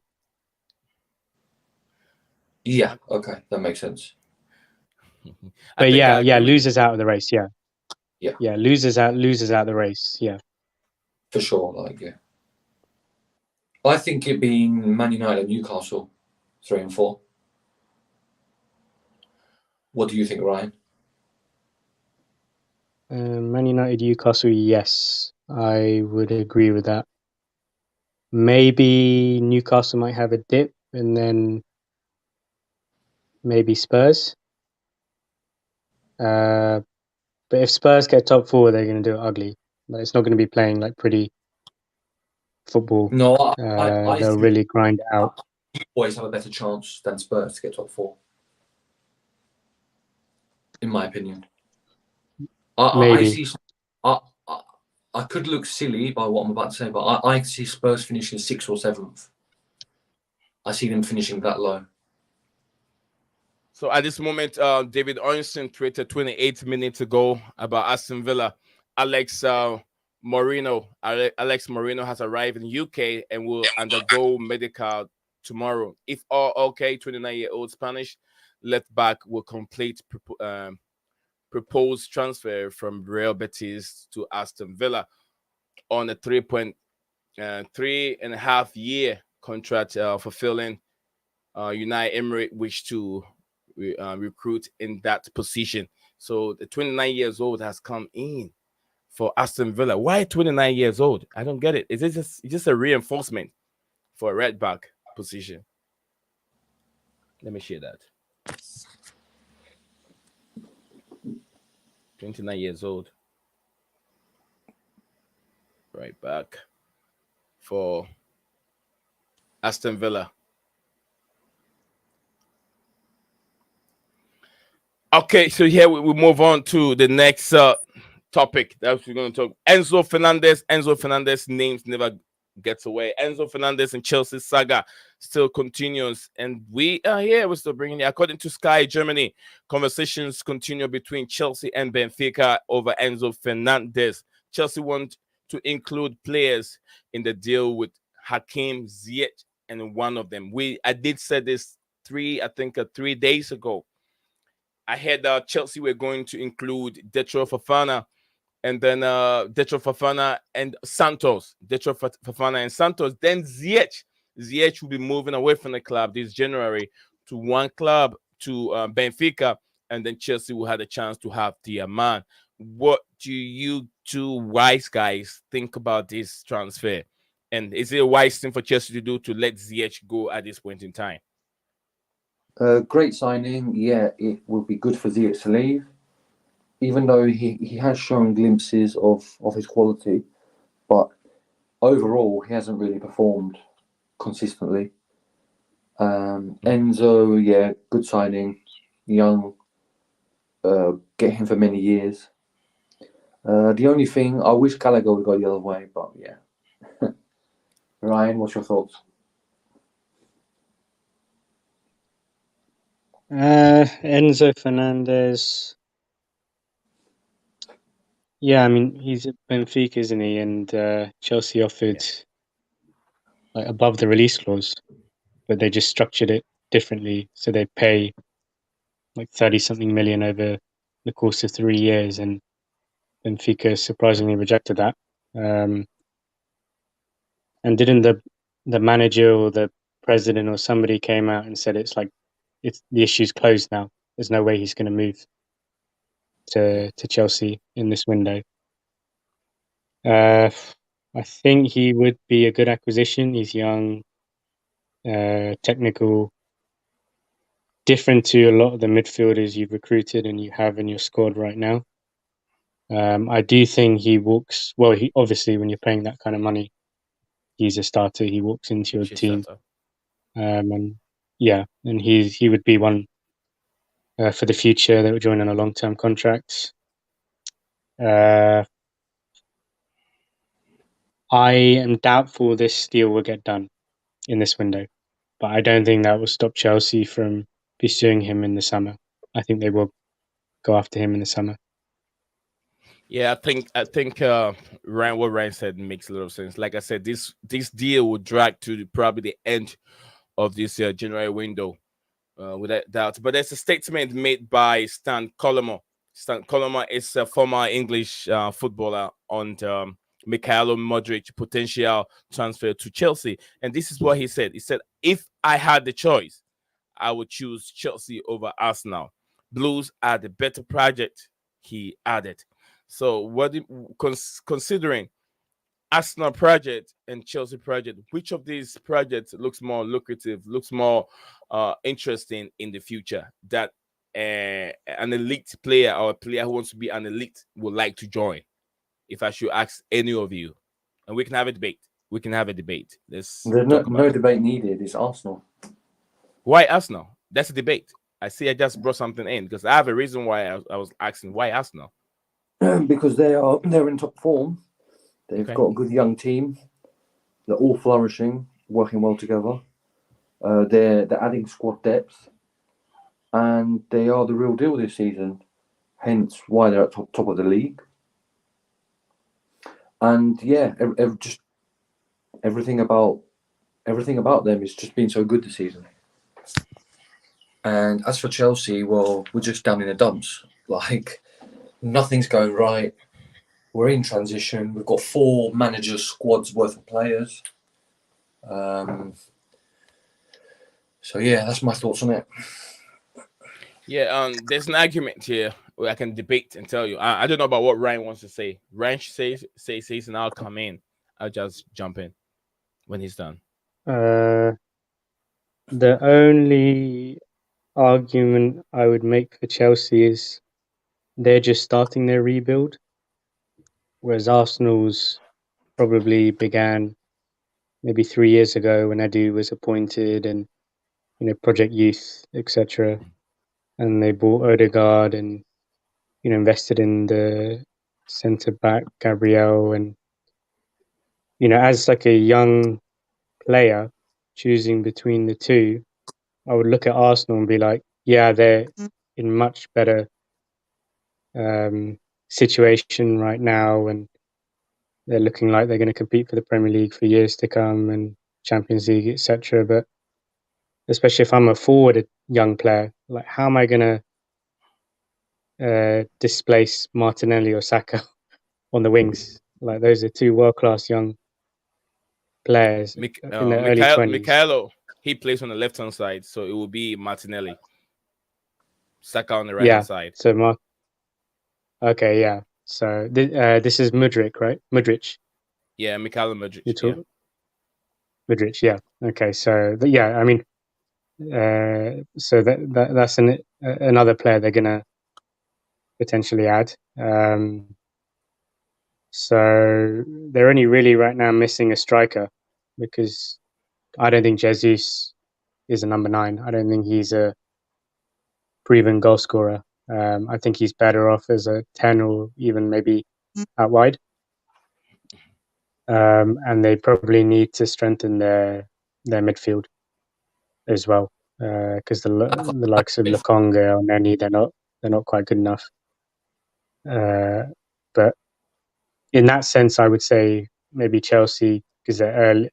Yeah, okay, that makes sense. But yeah, losers out of the race, yeah. Yeah. Losers out the race, yeah. For sure, like, yeah. I think it being Man United and Newcastle, 3 and 4. What do you think, Ryan? Man United, Newcastle, yes. I would agree with that. Maybe Newcastle might have a dip and then maybe Spurs. But if Spurs get top 4, they're going to do it ugly. But it's not going to be playing like pretty football. No, they'll really grind it out. Always have a better chance than Spurs to get top 4, in my opinion. Maybe. I could look silly by what I'm about to say, but I see Spurs finishing 6th or 7th. I see them finishing that low. So at this moment, David Ornstein tweeted 28 minutes ago about Aston Villa. Alex Moreno has arrived in the UK and will undergo medical tomorrow. If all okay, 29-year-old Spanish left back will complete proposed transfer from Real Betis to Aston Villa on a 3.5 year contract, fulfilling United Emirates wish to recruit in that position. So the 29 years old has come in for Aston Villa. Why 29 years old? I don't get it. Is it just a reinforcement for a red back position? Let me share that. 29 years old. Right back for Aston Villa. Okay, so here we move on to the next topic that we're going to talk. Enzo Fernandez names never gets away. Enzo Fernandez and Chelsea saga still continues, and we are here. We're still bringing it. According to Sky Germany, conversations continue between Chelsea and Benfica over Enzo Fernandez. Chelsea want to include players in the deal with Hakim Ziyech, and one of them. I did say this 3 days ago. I heard Chelsea were going to include Detro Fofana and then Detro Fofana and Santos. Detro Fofana and Santos. Then Ziyech. Ziyech will be moving away from the club this January to one club, to Benfica, and then Chelsea will have a chance to have the man. What do you two wise guys think about this transfer? And is it a wise thing for Chelsea to do to let Ziyech go at this point in time? Great signing. Yeah, it would be good for Ziyech to leave, even though he has shown glimpses of his quality, but overall he hasn't really performed consistently. Enzo, yeah, good signing, young, get him for many years. The only thing, I wish Gallagher would go the other way, but yeah. Ryan, what's your thoughts? Enzo Fernandez. Yeah, I mean he's at Benfica, isn't he? And Chelsea offered like above the release clause, but they just structured it differently, so they pay like 30-something million over the course of 3 years, and Benfica surprisingly rejected that. And didn't the manager or the president or somebody came out and said it's the issue's closed now. There's no way he's going to move to Chelsea in this window. I think he would be a good acquisition. He's young, technical, different to a lot of the midfielders you've recruited and you have in your squad right now. I do think he walks well. He obviously, when you're paying that kind of money, he's a starter. He walks into your team, and he would be one for the future that would join on a long-term contract. I am doubtful this deal will get done in this window, but I don't think that will stop Chelsea from pursuing him in the summer. I think they will go after him in the summer. Yeah, I think Ryan, what Ryan said makes a lot of sense. Like I said, this deal will drag to probably the end of this January window, without doubt. But there's a statement made by Stan Collymore. Stan Collymore is a former English footballer on Mikhailo Mudryk potential transfer to Chelsea, and this is what he said. He said, "If I had the choice, I would choose Chelsea over Arsenal. Blues are the better project," he added. So, considering Arsenal project and Chelsea project, which of these projects looks more lucrative, looks more interesting in the future, that an elite player or a player who wants to be an elite would like to join? If I should ask any of you, and we can have a debate. We can have a debate. Let's There's talk about no it. debate needed. It's Arsenal. Why Arsenal? That's a debate. I see I just brought something in because I have a reason why I was asking why Arsenal. Because they're in top form. They've Okay. got a good young team. They're all flourishing, working well together. They're adding squad depth, and they are the real deal this season. Hence, why they're at top of the league. And yeah, just everything about them is just been so good this season. And as for Chelsea, well, we're just down in the dumps. Like, nothing's going right. We're in transition. We've got 4 managers' squads worth of players. So yeah, that's my thoughts on it. Yeah, there's an argument here where I can debate and tell you. I don't know about what Ryan wants to say. Ryan says, and I'll come in. I'll just jump in when he's done. The only argument I would make for Chelsea is they're just starting their rebuild, whereas Arsenal's probably began maybe 3 years ago when Edu was appointed, and Project Youth, etc. And they bought Odegaard and invested in the centre back Gabriel, and as like a young player choosing between the two, I would look at Arsenal and be like, yeah, they're in much better situation right now, and they're looking like they're going to compete for the Premier League for years to come and Champions League, etc. But especially if I'm a forward, a young player, like how am I going to displace Martinelli or Saka on the wings? Like those are 2 world-class young players in their early 20s. Mikhailo, he plays on the left-hand side, so it will be Martinelli. Saka on the right-hand side. So okay, yeah. So this is Mudryk, right? Mudryk. Yeah, Mikhailo Mudryk. Mudryk, yeah. Okay, so I mean, so that's another player they're gonna potentially add. So they're only really right now missing a striker, because I don't think Jesus is a number 9. I don't think he's a proven goal scorer. I think he's better off as a 10 or even maybe out wide. And they probably need to strengthen their midfield as well. because the likes of Lokonga or Noni, they're not quite good enough. But in that sense, I would say maybe Chelsea, because they're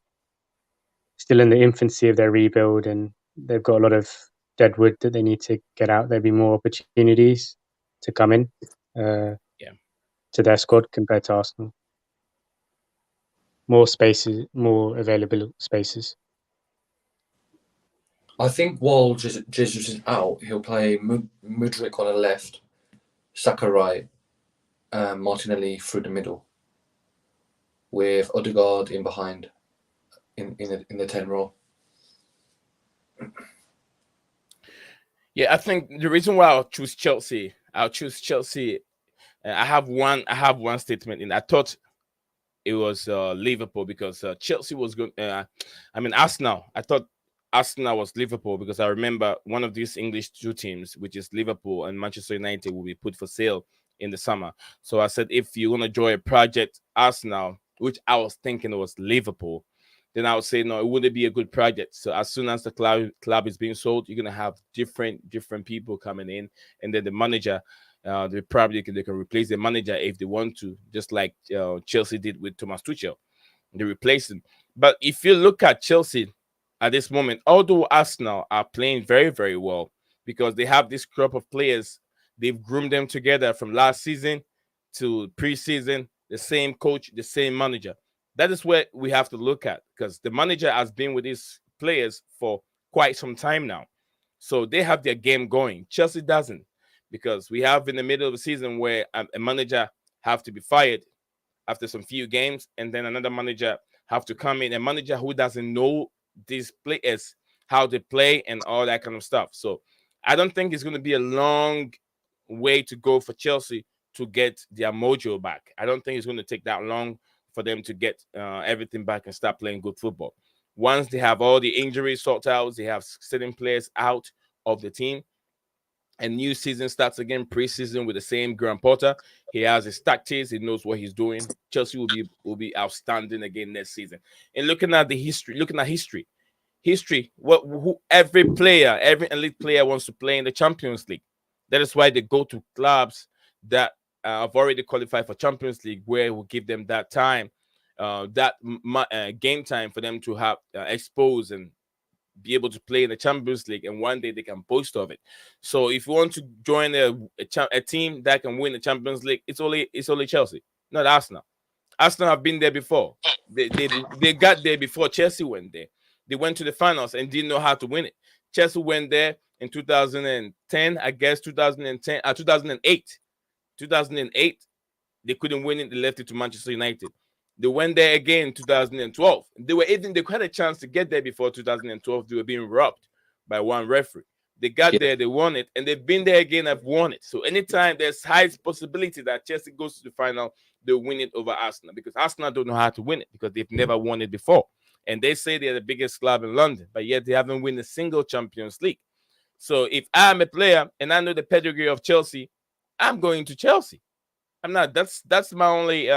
still in the infancy of their rebuild and they've got a lot of dead wood that they need to get out. There'll be more opportunities to come in to their squad compared to Arsenal. More spaces, more available spaces. I think while Jesus is out, he'll play Mudryk on the left, Saga right, Martinelli through the middle, with Odegaard in behind, in the 10 role. Yeah, I think the reason why I'll choose Chelsea. I have one statement in. I thought it was Liverpool because Chelsea was good. Arsenal. I thought Arsenal was Liverpool because I remember one of these English two teams, which is Liverpool and Manchester United, will be put for sale in the summer. So I said, if you're gonna join a project Arsenal, which I was thinking it was Liverpool, then I would say no, it wouldn't be a good project. So as soon as the club is being sold, you're gonna have different people coming in, and then the manager. They can replace the manager if they want to, just like Chelsea did with Thomas Tuchel. They replaced him. But if you look at Chelsea at this moment, although Arsenal are playing very, very well because they have this crop of players, they've groomed them together from last season to preseason, the same coach, the same manager. That is where we have to look at because the manager has been with these players for quite some time now. So they have their game going. Chelsea doesn't. Because we have in the middle of the season where a manager have to be fired after some few games, and then another manager have to come in, a manager who doesn't know these players, how they play and all that kind of stuff. So I don't think it's going to be a long way to go for Chelsea to get their mojo back. I don't think it's going to take that long for them to get everything back and start playing good football. Once they have all the injuries sorted out, they have certain players out of the team, and new season starts again, preseason with the same Graham Potter. He has his tactics. He knows what he's doing. Chelsea will be outstanding again next season. And looking at history, every elite player wants to play in the Champions League. That is why they go to clubs that have already qualified for Champions League, where it will give them that time, game time for them to have expose and be able to play in the Champions League, and one day they can boast of it. So if you want to join a team that can win the Champions League, it's only Chelsea, not Arsenal. Arsenal have been there before. They got there before Chelsea went there. They went to the finals and didn't know how to win it. Chelsea went there in 2010, I guess 2008. 2008, they couldn't win it. They left it to Manchester United. They went there again in 2012. They had a chance to get there before 2012. They were being robbed by one referee. They got there, they won it, and they've been there again, have won it. So anytime there's high possibility that Chelsea goes to the final, they'll win it over Arsenal, because Arsenal don't know how to win it because they've never won it before. And they say they're the biggest club in London, but yet they haven't won a single Champions League. So if I'm a player and I know the pedigree of Chelsea, I'm going to Chelsea. I'm not. That's my only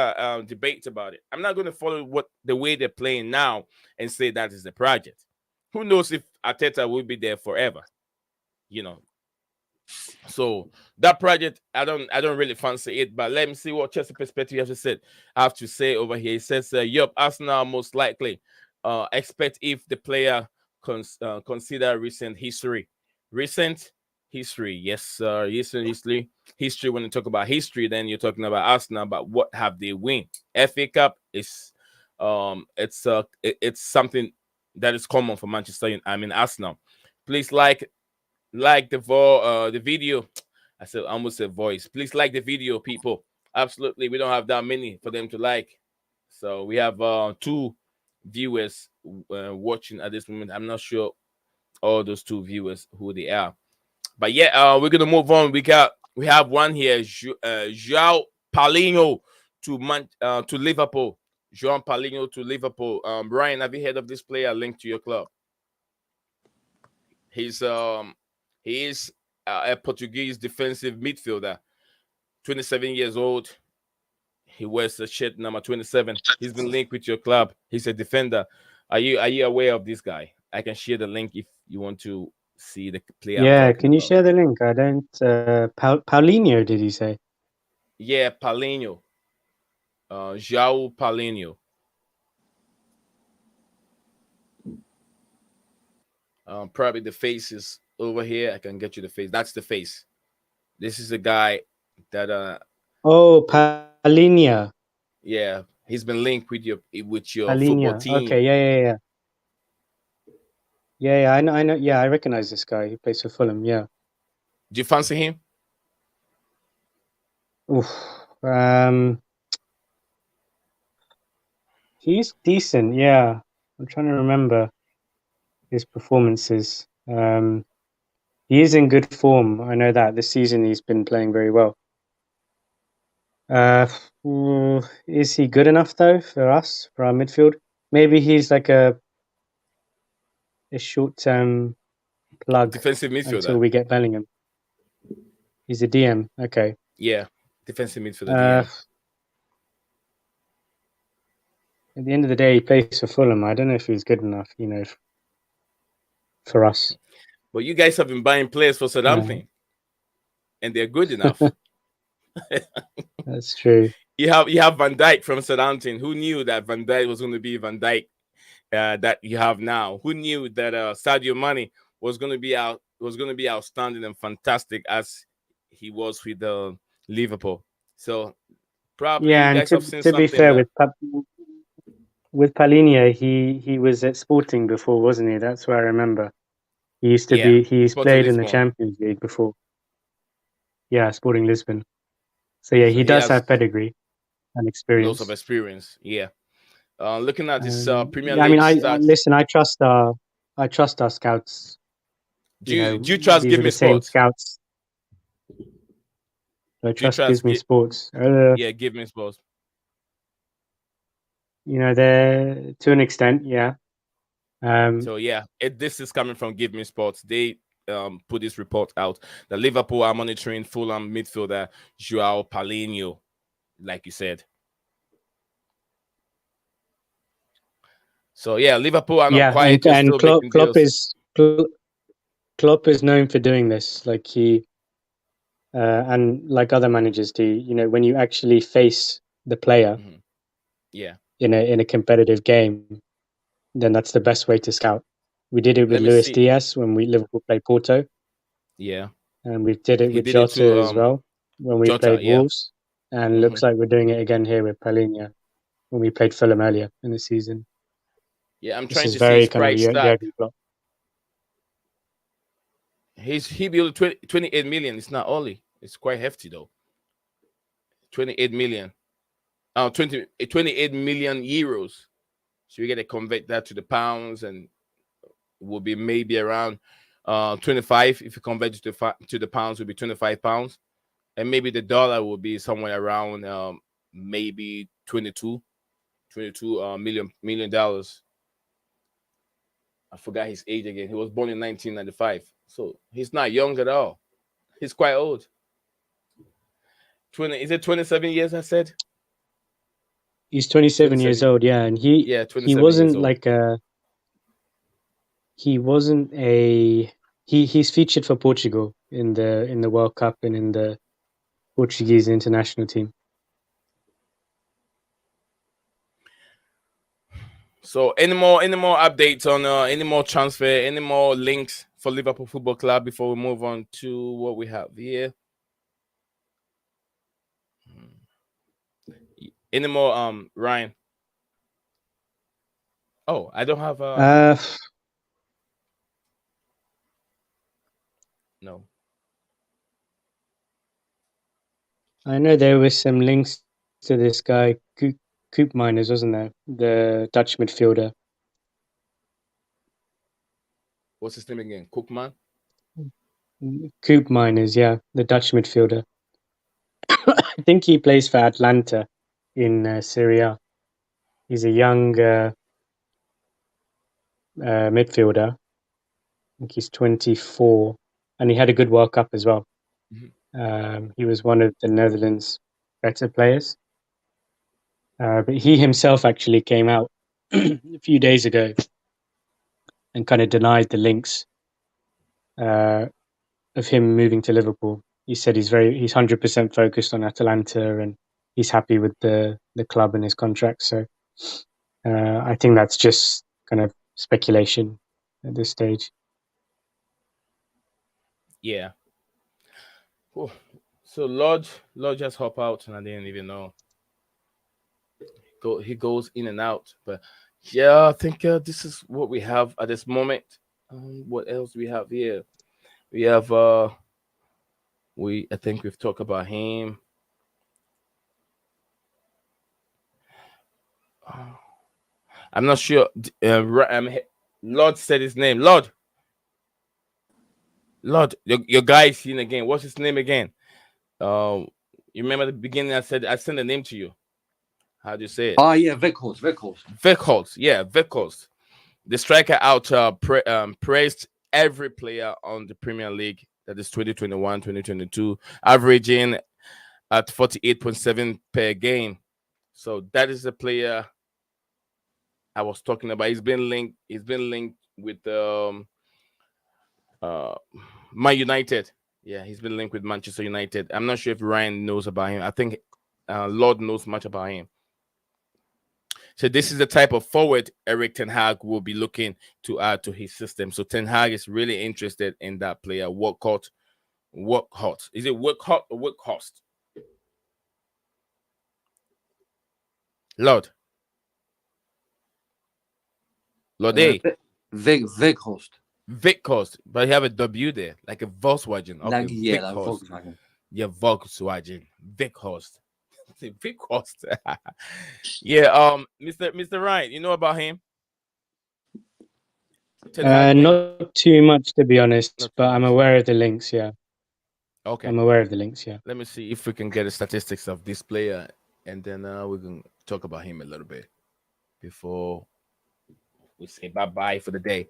debate about it. I'm not going to follow the way they're playing now and say that is the project. Who knows if Arteta will be there forever? So that project, I don't really fancy it. But let me see what Chelsea perspective have to say over here. He says, "Yup, Arsenal most likely expect if the player consider recent history. Recent history, yes, sir. History. When you talk about history, then you're talking about Arsenal. But what have they win? FA Cup is it's something that is common for Arsenal. Please like the video. I almost said voice. Please like the video, people. Absolutely, we don't have that many for them to like. So we have 2 viewers watching at this moment. I'm not sure all those 2 viewers who they are. But yeah, we're gonna move on. We have one here, Joao Palhinha to Liverpool. Joao Palhinha to Liverpool. Ryan, have you heard of this player linked to your club? He is a Portuguese defensive midfielder, 27 years old. He wears the shirt number 27. He's been linked with your club. He's a defender. Are you aware of this guy? I can share the link if you want to see the player I'm Yeah, talking can you about. share the link? I don't. Paulinho, did he say? Yeah, Palhinha. Joao Palhinha. Probably the face is over here. I can get you the face. That's the face. This is a guy that Oh, Palhinha. yeah, he's been linked with your football Palhinha. team. Okay, yeah. Yeah, I know. Yeah, I recognize this guy. He plays for Fulham. Yeah. Do you fancy him? Oof. Um, he's decent. Yeah, I'm trying to remember his performances. He is in good form. I know that this season he's been playing very well. Uh, is he good enough though for us for our midfield? Maybe he's like a short-term plug Defensive until midfielder. we get Bellingham. He's a DM. Okay. Yeah, defensive midfielder Uh, DM. at the end of the day, he plays for Fulham. I don't know if he's good enough, for us. But you guys have been buying players for Uh, Southampton, and they're good enough. that's true. You have Van Dijk from Southampton. Who knew that Van Dijk was going to be Van Dijk that you have now? Who knew that Sadio Mane was going to be outstanding and fantastic as he was with Liverpool? So probably Yeah, you and guys have seen to be something fair, that with Palhinha, he was at Sporting before, wasn't he? That's where I remember. He used to be. He's Sporting played in the Lisbon. Champions League before. Yeah, Sporting Lisbon. So yeah, So he he does has have pedigree and lots of experience. experience. Yeah. Looking at this Premier Yeah, I mean, League I stats, listen. I trust our scouts. do you trust These Give are Me the same Sports? scouts. I Do you trust trust? Gives Me Sports. Yeah, Give Me Sports. They're to an extent, yeah. So yeah, this is coming from Give Me Sports. They put this report out that Liverpool are monitoring Fulham midfielder Joao Palhinha, like you said. So yeah, Liverpool are not Yeah, quiet. You're and still making deals. Klopp is known for doing this. Like he and like other managers do. When you actually face the player Mhm. Yeah. in a competitive game, then that's the best way to scout. We did it with Let me Luis see. Diaz when Liverpool played Porto, Yeah. and we did it He with did it Jota to as well when we Jota. played Yeah. Wolves, and hmm looks like we're doing it again here with Palhinha when we played Fulham earlier in the season. Yeah. I'm This trying is to see very his kind of price tag. Jurgen Klopp. He billed 28 million. It's not only. It's quite hefty though. 28 million. 28 million euros. So you got to convert that to the pounds, and it will be maybe around 25. If you convert it to the pounds, it will be 25 pounds, and maybe the dollar will be somewhere around maybe 22 million dollars. I forgot his age again. He was born in 1995, so he's not young at all. He's quite old. 20 is it 27 years? I said He's 27 years 27. old, yeah, and he Yeah, he 27 years wasn't old. like a he wasn't a he's featured for Portugal in the World Cup and in the Portuguese international team. So any more updates on any more transfer, any more links for Liverpool Football Club before we move on to what we have here? Any more Ryan? Oh, I don't have no. I know there was some links to this guy Coop Miners, wasn't there? The Dutch midfielder. What's his name again? Cookman? Coop Miners, yeah, the Dutch midfielder. I think he plays for Atlanta in Syria. He's a young midfielder. I think he's 24, and he had a good World Cup as well. He was one of the Netherlands' better players. But he himself actually came out a few days ago and kind of denied the links of him moving to Liverpool. He said he's 100% focused on Atalanta and he's happy with the club and his contract. So I think that's just kind of speculation at this stage. Yeah. Cool. So Lord just hop out, and I didn't even know. He goes in and out, but yeah, I think this is what we have at this moment. What else do we have here? We have I think we've talked about him. I'm not sure. Lord said his name. Lord, your guy is in again. What's his name again? You remember at the beginning I said I sent the name to you. How do you say it? Oh yeah, Weghorst. Weghorst, yeah, Weghorst. The striker out praised every player on the Premier League, that is 2021, 2022, averaging at 48.7 per game. So that is the player I was talking about. He's been linked with Man United. Yeah, he's been linked with Manchester United. I'm not sure if Ryan knows about him. I think Lord knows much about him. So this is the type of forward Erik ten Hag will be looking to add to his system. So ten Hag is really interested in that player. Weghorst. Is it Weghorst or Weghorst? Lord, Weghorst. Weghorst, but you have a W there, like a Volkswagen. Okay, Like Volkswagen. Yeah, Volkswagen. Weghorst. Weghorst. Yeah, Mr. Ryan, you know about him? Not too much, to be honest, but I'm aware of the links. Yeah. Okay. I'm aware of the links. Yeah. Let me see if we can get the statistics of this player, and then we can talk about him a little bit before we say bye-bye for the day.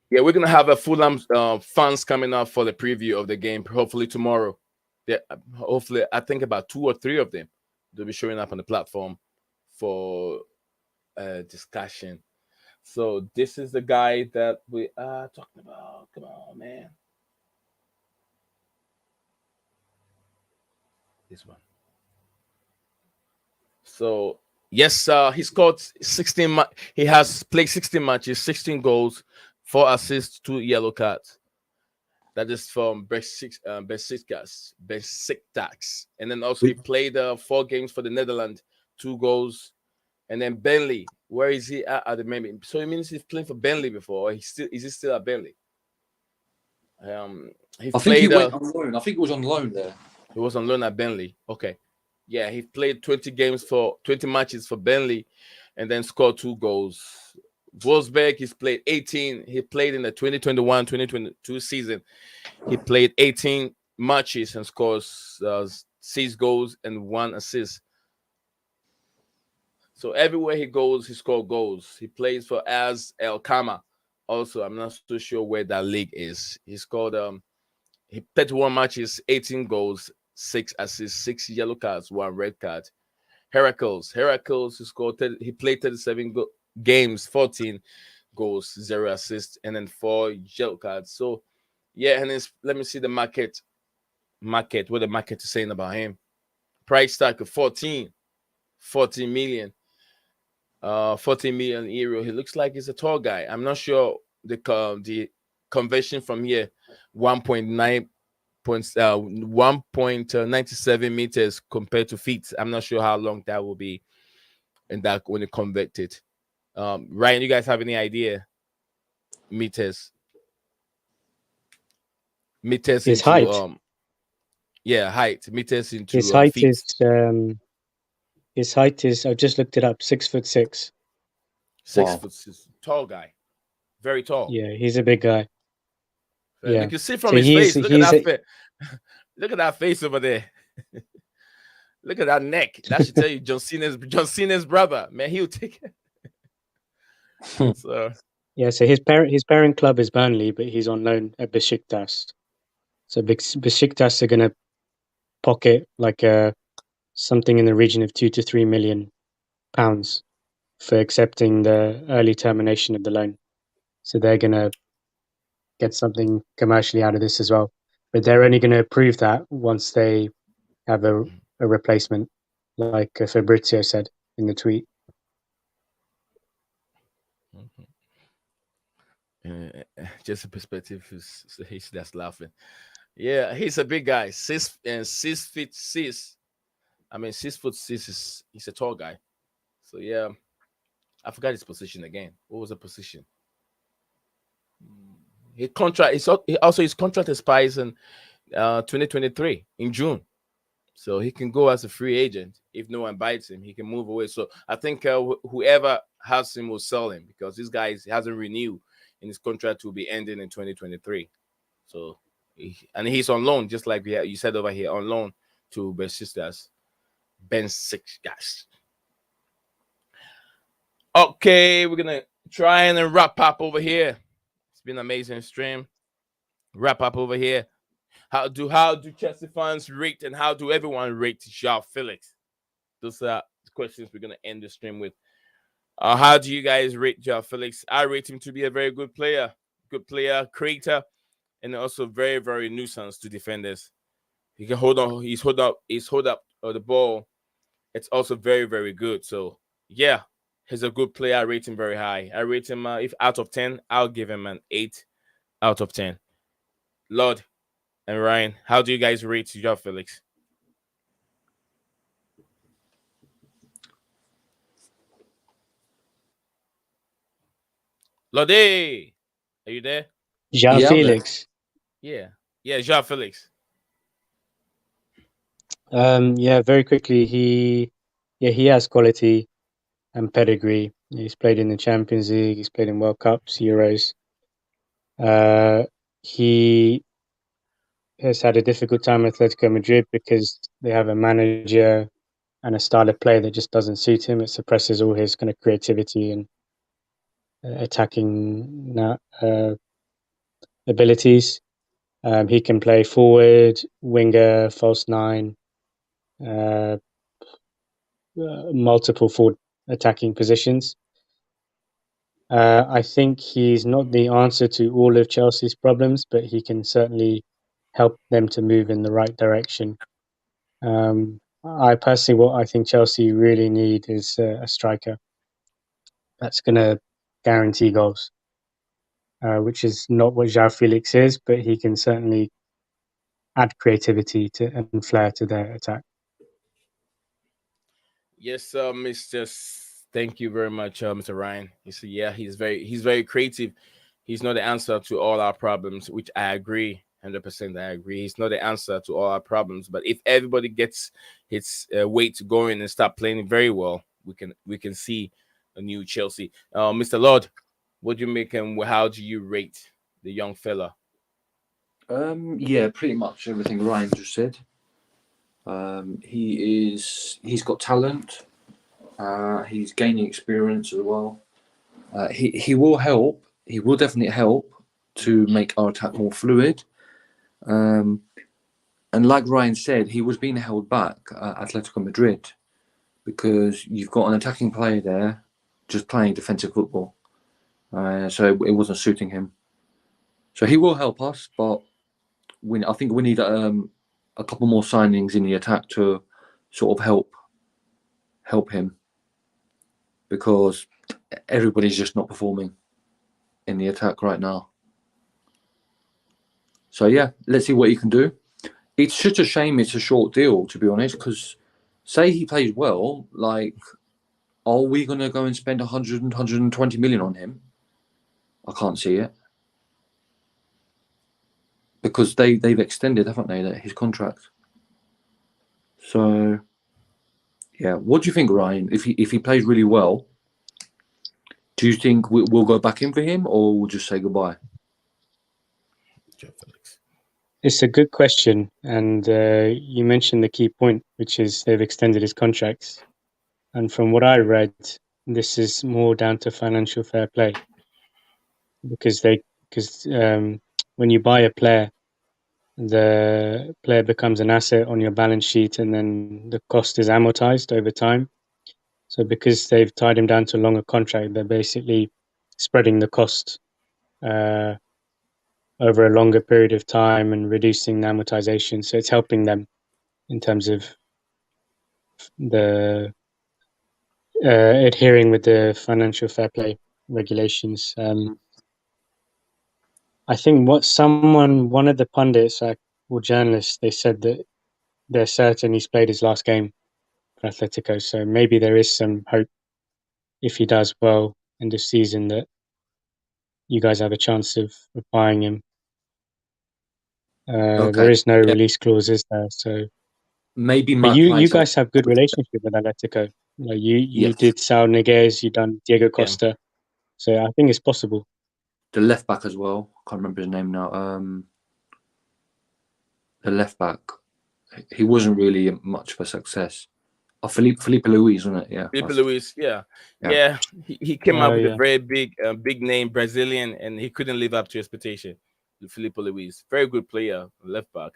Yeah, we're gonna have a Fulham fans coming up for the preview of the game. Hopefully tomorrow. Yeah, hopefully I think about 2 or 3 of them they'll be showing up on the platform for discussion. So this is the guy that we are talking about. Come on, man. This one. So yes, he scored 16. He has played 16 matches, 16 goals, 4 assists, 2 yellow cards. That is from Besiktas. And then also he played 4 games for the Netherlands, 2 goals. And then Burnley, where is he at the moment? So it means he's playing for Burnley before. Or is he still at Burnley? I think he went on loan. I think he was on loan there. He was on loan at Burnley. Okay. Yeah, he played 20 matches for Burnley and then scored 2 goals. Wolfsburg, he's played 18. He played in the 2021-2022 season. He played 18 matches and scores 6 goals and 1 assist. So everywhere he goes, he scores goals. He plays for AS El Kama. Also, I'm not so sure where that league is. He scored 31 matches, 18 goals, 6 assists, 6 yellow cards, 1 red card. Heracles, he played 37 games, 14 goals, 0 assists, and then 4 yellow cards. So, yeah, and let me see the market, what the market is saying about him. Price tag of 14 million. 14 million euro. He looks like he's a tall guy. I'm not sure the conversion from here, 1.97 meters compared to feet. I'm not sure how long that will be, and that when it converted. Ryan, you guys have any idea? Meters His into height. Height. Meters into his height feet. His height is, I just looked it up, 6'6". 6'6", tall guy, very tall. Yeah, he's a big guy. Yeah, you can see from his face. Look at that face over there. Look at that neck. That should tell you John Cena's brother. Man, he'll take it. So his parent club is Burnley, but he's on loan at Besiktas. So Besiktas are gonna pocket like something in the region of £2 to £3 million for accepting the early termination of the loan. So they're gonna get something commercially out of this as well. But they're only going to approve that once they have a replacement, like Fabrizio said in the tweet. Just a perspective he's that's laughing. Yeah, he's a big guy, 6'6". I mean, 6'6" is he's a tall guy. So yeah, I forgot his position again. What was the position? His contract is also his contract expires in 2023 in June. So he can go as a free agent. If no one bites him, he can move away. So I think whoever has him will sell him because this guy hasn't renewed and his contract will be ending in 2023. So, he's on loan, just like you said over here, on loan to Besiktas. Ben 6 guys. Okay, we're going to try and wrap up over here. It's been an amazing stream. Wrap up over here. How do Chelsea fans rate and how do everyone rate Joao Felix? Those are the questions we're going to end the stream with. How do you guys rate Joao Felix? I rate him to be a very good player, creator, and also very, very nuisance to defenders. He can hold on. He's hold up the ball. It's also very, very good. So yeah, he's a good player. I rate him very high. I rate him if out of 10, I'll give him an 8 out of 10. Lord and Ryan, how do you guys rate Joao Felix? Lode, are you there? Joao Felix. Yeah, Joao Felix. Yeah, very quickly, he has quality and pedigree. He's played in the Champions League. He's played in World Cups, Euros. He has had a difficult time at Atletico Madrid because they have a manager and a style of play that just doesn't suit him. It suppresses all his kind of creativity and attacking abilities. He can play forward, winger, false nine, multiple forward attacking positions. I think he's not the answer to all of Chelsea's problems, but he can certainly help them to move in the right direction. I personally, what I think Chelsea really need is a striker that's going to guarantee goals, which is not what Joao Felix is, but he can certainly add creativity and flair to their attack. Yes, thank you very much, Mr. Ryan. He's very creative. He's not the answer to all our problems, which I agree. 100% I agree. He's not the answer to all our problems, but if everybody gets its weight going and start playing very well, we can see a new Chelsea. Mr. Lord, what do you make and how do you rate the young fella? Yeah, pretty much everything Ryan just said. He's got talent. He's gaining experience as well. He will help. He will definitely help to make our attack more fluid. And like Ryan said, he was being held back at Atletico Madrid because you've got an attacking player there just playing defensive football. So it wasn't suiting him. So he will help us, but I think we need a couple more signings in the attack to sort of help him because everybody's just not performing in the attack right now. So yeah, let's see what he can do. It's such a shame it's a short deal, to be honest, because say he plays well, like, are we going to go and spend 100, 120 million on him? I can't see it. Because they've extended, haven't they, his contract? So, yeah. What do you think, Ryan? If he plays really well, do you think we'll go back in for him or we'll just say goodbye? It's a good question. And you mentioned the key point, which is they've extended his contracts. And from what I read, this is more down to financial fair play. Because when you buy a player, the player becomes an asset on your balance sheet and then the cost is amortized over time. So because they've tied him down to a longer contract, they're basically spreading the cost over a longer period of time and reducing the amortization. So it's helping them in terms of the adhering with the financial fair play regulations. I think one of the pundits or journalists, they said that they're certain he's played his last game for Atletico. So maybe there is some hope if he does well in this season that you guys have a chance of buying him. There is no release clause, is there? So maybe but Mark you guys have good relationship with Atletico. Like you did Saul Niguez, you done Diego Costa. So I think it's possible. The left back as well. I can't remember his name now. The left back. He wasn't really much of a success. Oh, Felipe Luis, wasn't it? Yeah. Felipe Luis, yeah. He came out with a very big name Brazilian, and he couldn't live up to expectation. Felipe Luis, very good player, left back,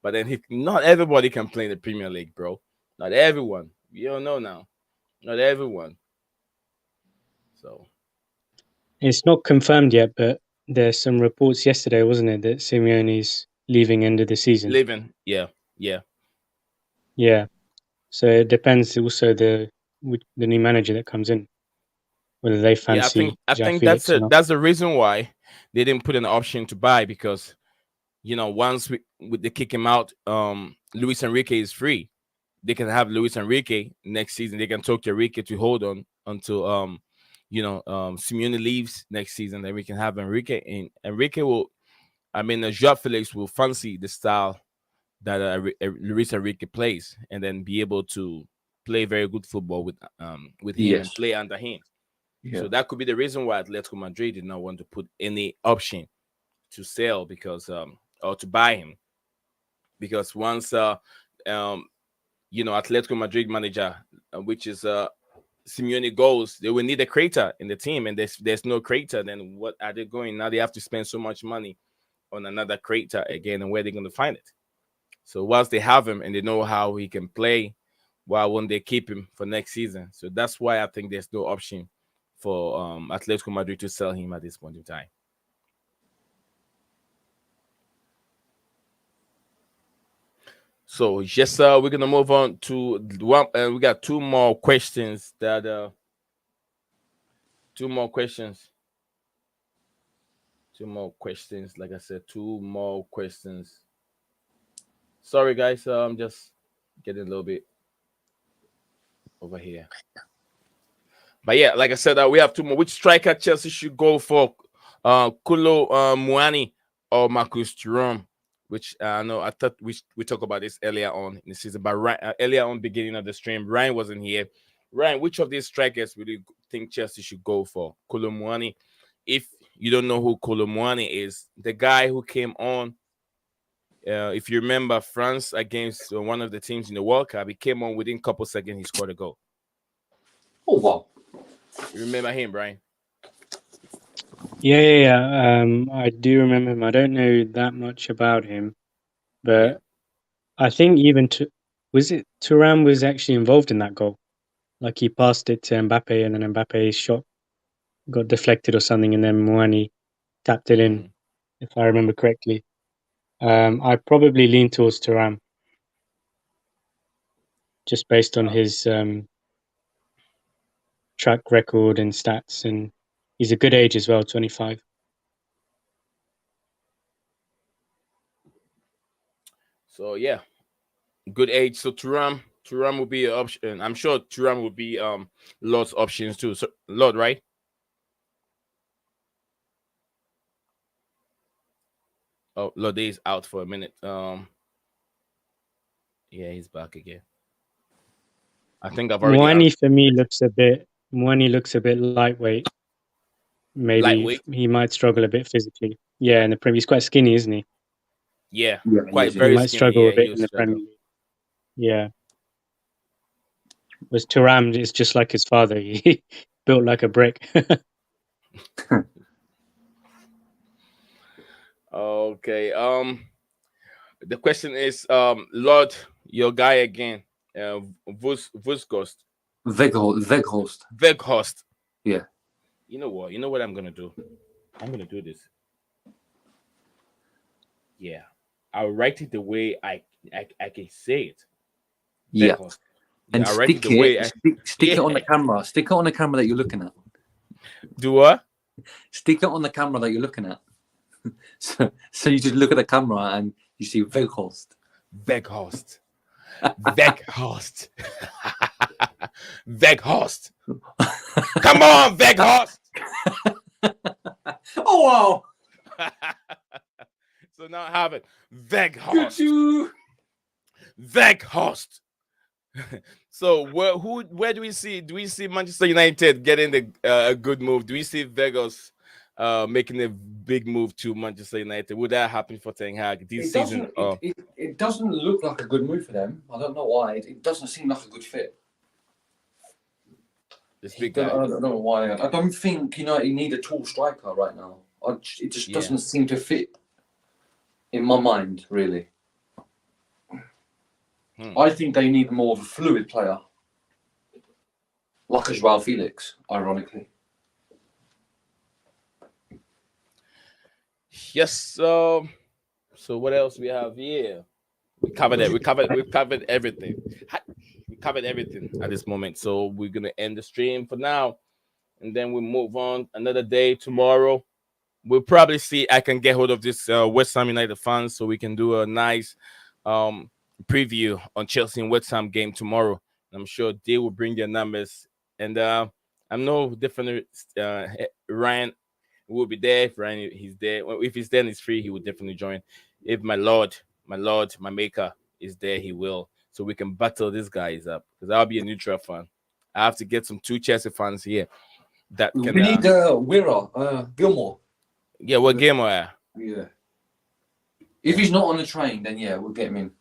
but then not everybody can play in the Premier League, bro. Not everyone. You don't know now. Not everyone. So it's not confirmed yet, but there's some reports yesterday, wasn't it, that Simeone's leaving end of the season? Leaving, yeah. So it depends also the new manager that comes in, whether they fancy. I think that's Felix that's the reason why they didn't put an option to buy, because once they kick him out, Luis Enrique is free. They can have Luis Enrique next season. They can talk to Enrique to hold on until Simeone leaves next season. Then we can have Enrique, and Enrique will. I mean, Joao Felix will fancy the style that Luis Enrique plays, and then be able to play very good football with him and play under him. Yeah. So that could be the reason why Atletico Madrid did not want to put any option to sell or to buy him, because once Atletico Madrid manager, which is Simeone, goes, they will need a creator in the team, and there's no creator. Then what are they going now? They have to spend so much money on another creator again, and where they're going to find it? So whilst they have him and they know how he can play, why won't they keep him for next season? So that's why I think there's no option for Atletico Madrid to sell him at this point in time. So yes, we're gonna move on to one. We got two more questions. Two more questions. Like I said, two more questions. Sorry, guys. I'm just getting a little bit over here. But yeah, like I said, we have two more. Which striker Chelsea should go for? Kolo Muani or Marcus Thuram? Which I thought we talked about this earlier on in the season, but earlier on beginning of the stream, Ryan wasn't here. Ryan, which of these strikers would you think Chelsea should go for? Kolo Muani. If you don't know who Kolo Muani is, the guy who came on, if you remember France against one of the teams in the World Cup, he came on within a couple seconds, he scored a goal. Oh wow! You remember him, Brian? Yeah. I do remember him. I don't know that much about him, but I think even Thuram was actually involved in that goal. Like he passed it to Mbappe, and then Mbappe's shot got deflected or something, and then Muani tapped it in, if I remember correctly. I probably lean towards Thuram, just based on his track record and stats, and he's a good age as well, 25. So yeah, good age. So Thuram will be an option. I'm sure Thuram will be Lord's options too. So Lord, right? Oh, Lord is out for a minute. Yeah, he's back again. I think I've already. Muani looks a bit lightweight. Maybe he might struggle a bit physically. Yeah, in the Premier, he's quite skinny, isn't he? Yeah, very skinny. He might struggle a bit in the Premier League. Yeah. Whereas Thuram is just like his father. He built like a brick. Okay. The question is, Lord, your guy again, Weghorst. Weghorst. Yeah. You know what? I'm gonna do? I'm gonna do this. Yeah, I'll write it the way I can say it. Yeah. Weghorst. And I write it stick the way I stick it on the camera. Stick it on the camera that you're looking at. do what? Stick it on the camera that you're looking at. So you just look at the camera and you see Weghorst. Weghorst. Weghorst. Weghorst. Come on, Weghorst. Oh wow! So now I have it. Weghorst. Good. Weghorst. So where do we see? Do we see Manchester United getting a good move? Do we see Weghorst making a big move to Manchester United? Would that happen for Ten Hag this season? It doesn't look like a good move for them. I don't know why. It doesn't seem like a good fit. This big guy. I don't know why. I don't think you need a tall striker right now. It just doesn't seem to fit in my mind, really. I think they need more of a fluid player, like a Joao Felix, ironically. Yes. So what else we have here? We covered it. We've covered everything. We covered everything at this moment. So we're gonna end the stream for now, and then we move on another day tomorrow. We'll probably see. I can get hold of this West Ham United fans so we can do a nice preview on Chelsea and West Ham game tomorrow. I'm sure they will bring their numbers, and I know definitely Ryan will be there. If Ryan he's there, well, if he's there and he's free, he will definitely join. If my Lord, my Maker is there, he will. So we can battle these guys up, because I'll be a neutral fan. I have to get some two Chelsea fans here. That can. We need Gilmore. Yeah, what game are I? Yeah. If he's not on the train, then we'll get him in.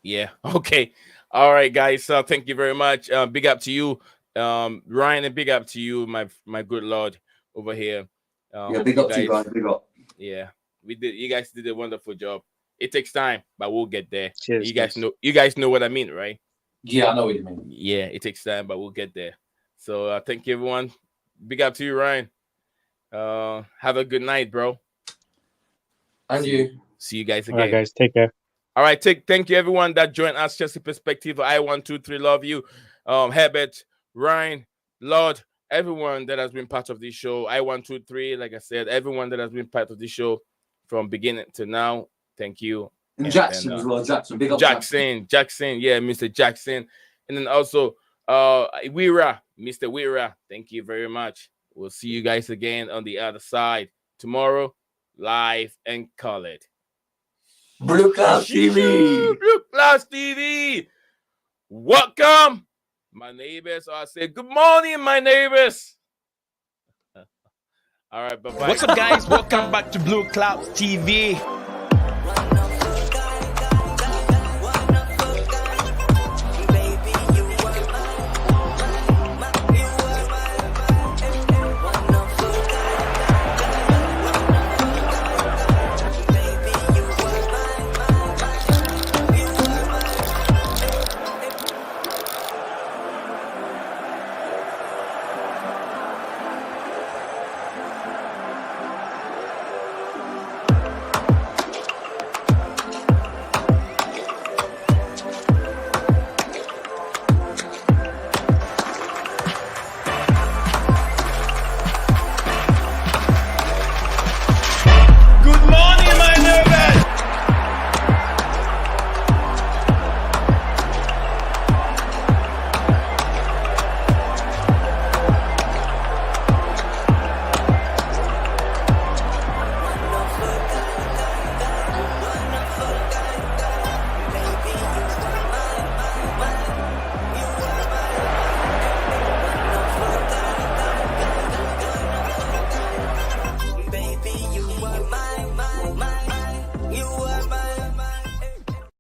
Yeah. Okay. All right, guys. Thank you very much. Big up to you, Ryan, and big up to you, my good Lord over here. Big up to you guys. Big up. Yeah, we did. You guys did a wonderful job. It takes time, but we'll get there. Cheers, You guys know what I mean, right? Yeah, I know what you mean. Yeah, it takes time, but we'll get there. So thank you, everyone. Big up to you, Ryan. Have a good night, bro. And you. See you guys again. All right, guys. Take care. All right, thank you everyone that joined us. Chelsea Perspective. I123 love you. Herbert, Ryan, Lord, everyone that has been part of this show. I123, like I said, everyone that has been part of this show from beginning to now. Thank you. And Jackson as well. Jackson, big up Jackson, yeah, Mr. Jackson. And then also Mr. Weira. Thank you very much. We'll see you guys again on the other side tomorrow, live and colored. Blue Clouds TV. Blue Clouds TV. Welcome, my neighbors. I say good morning, my neighbors. All right, bye-bye. What's up, guys? Welcome back to Blue Clouds TV.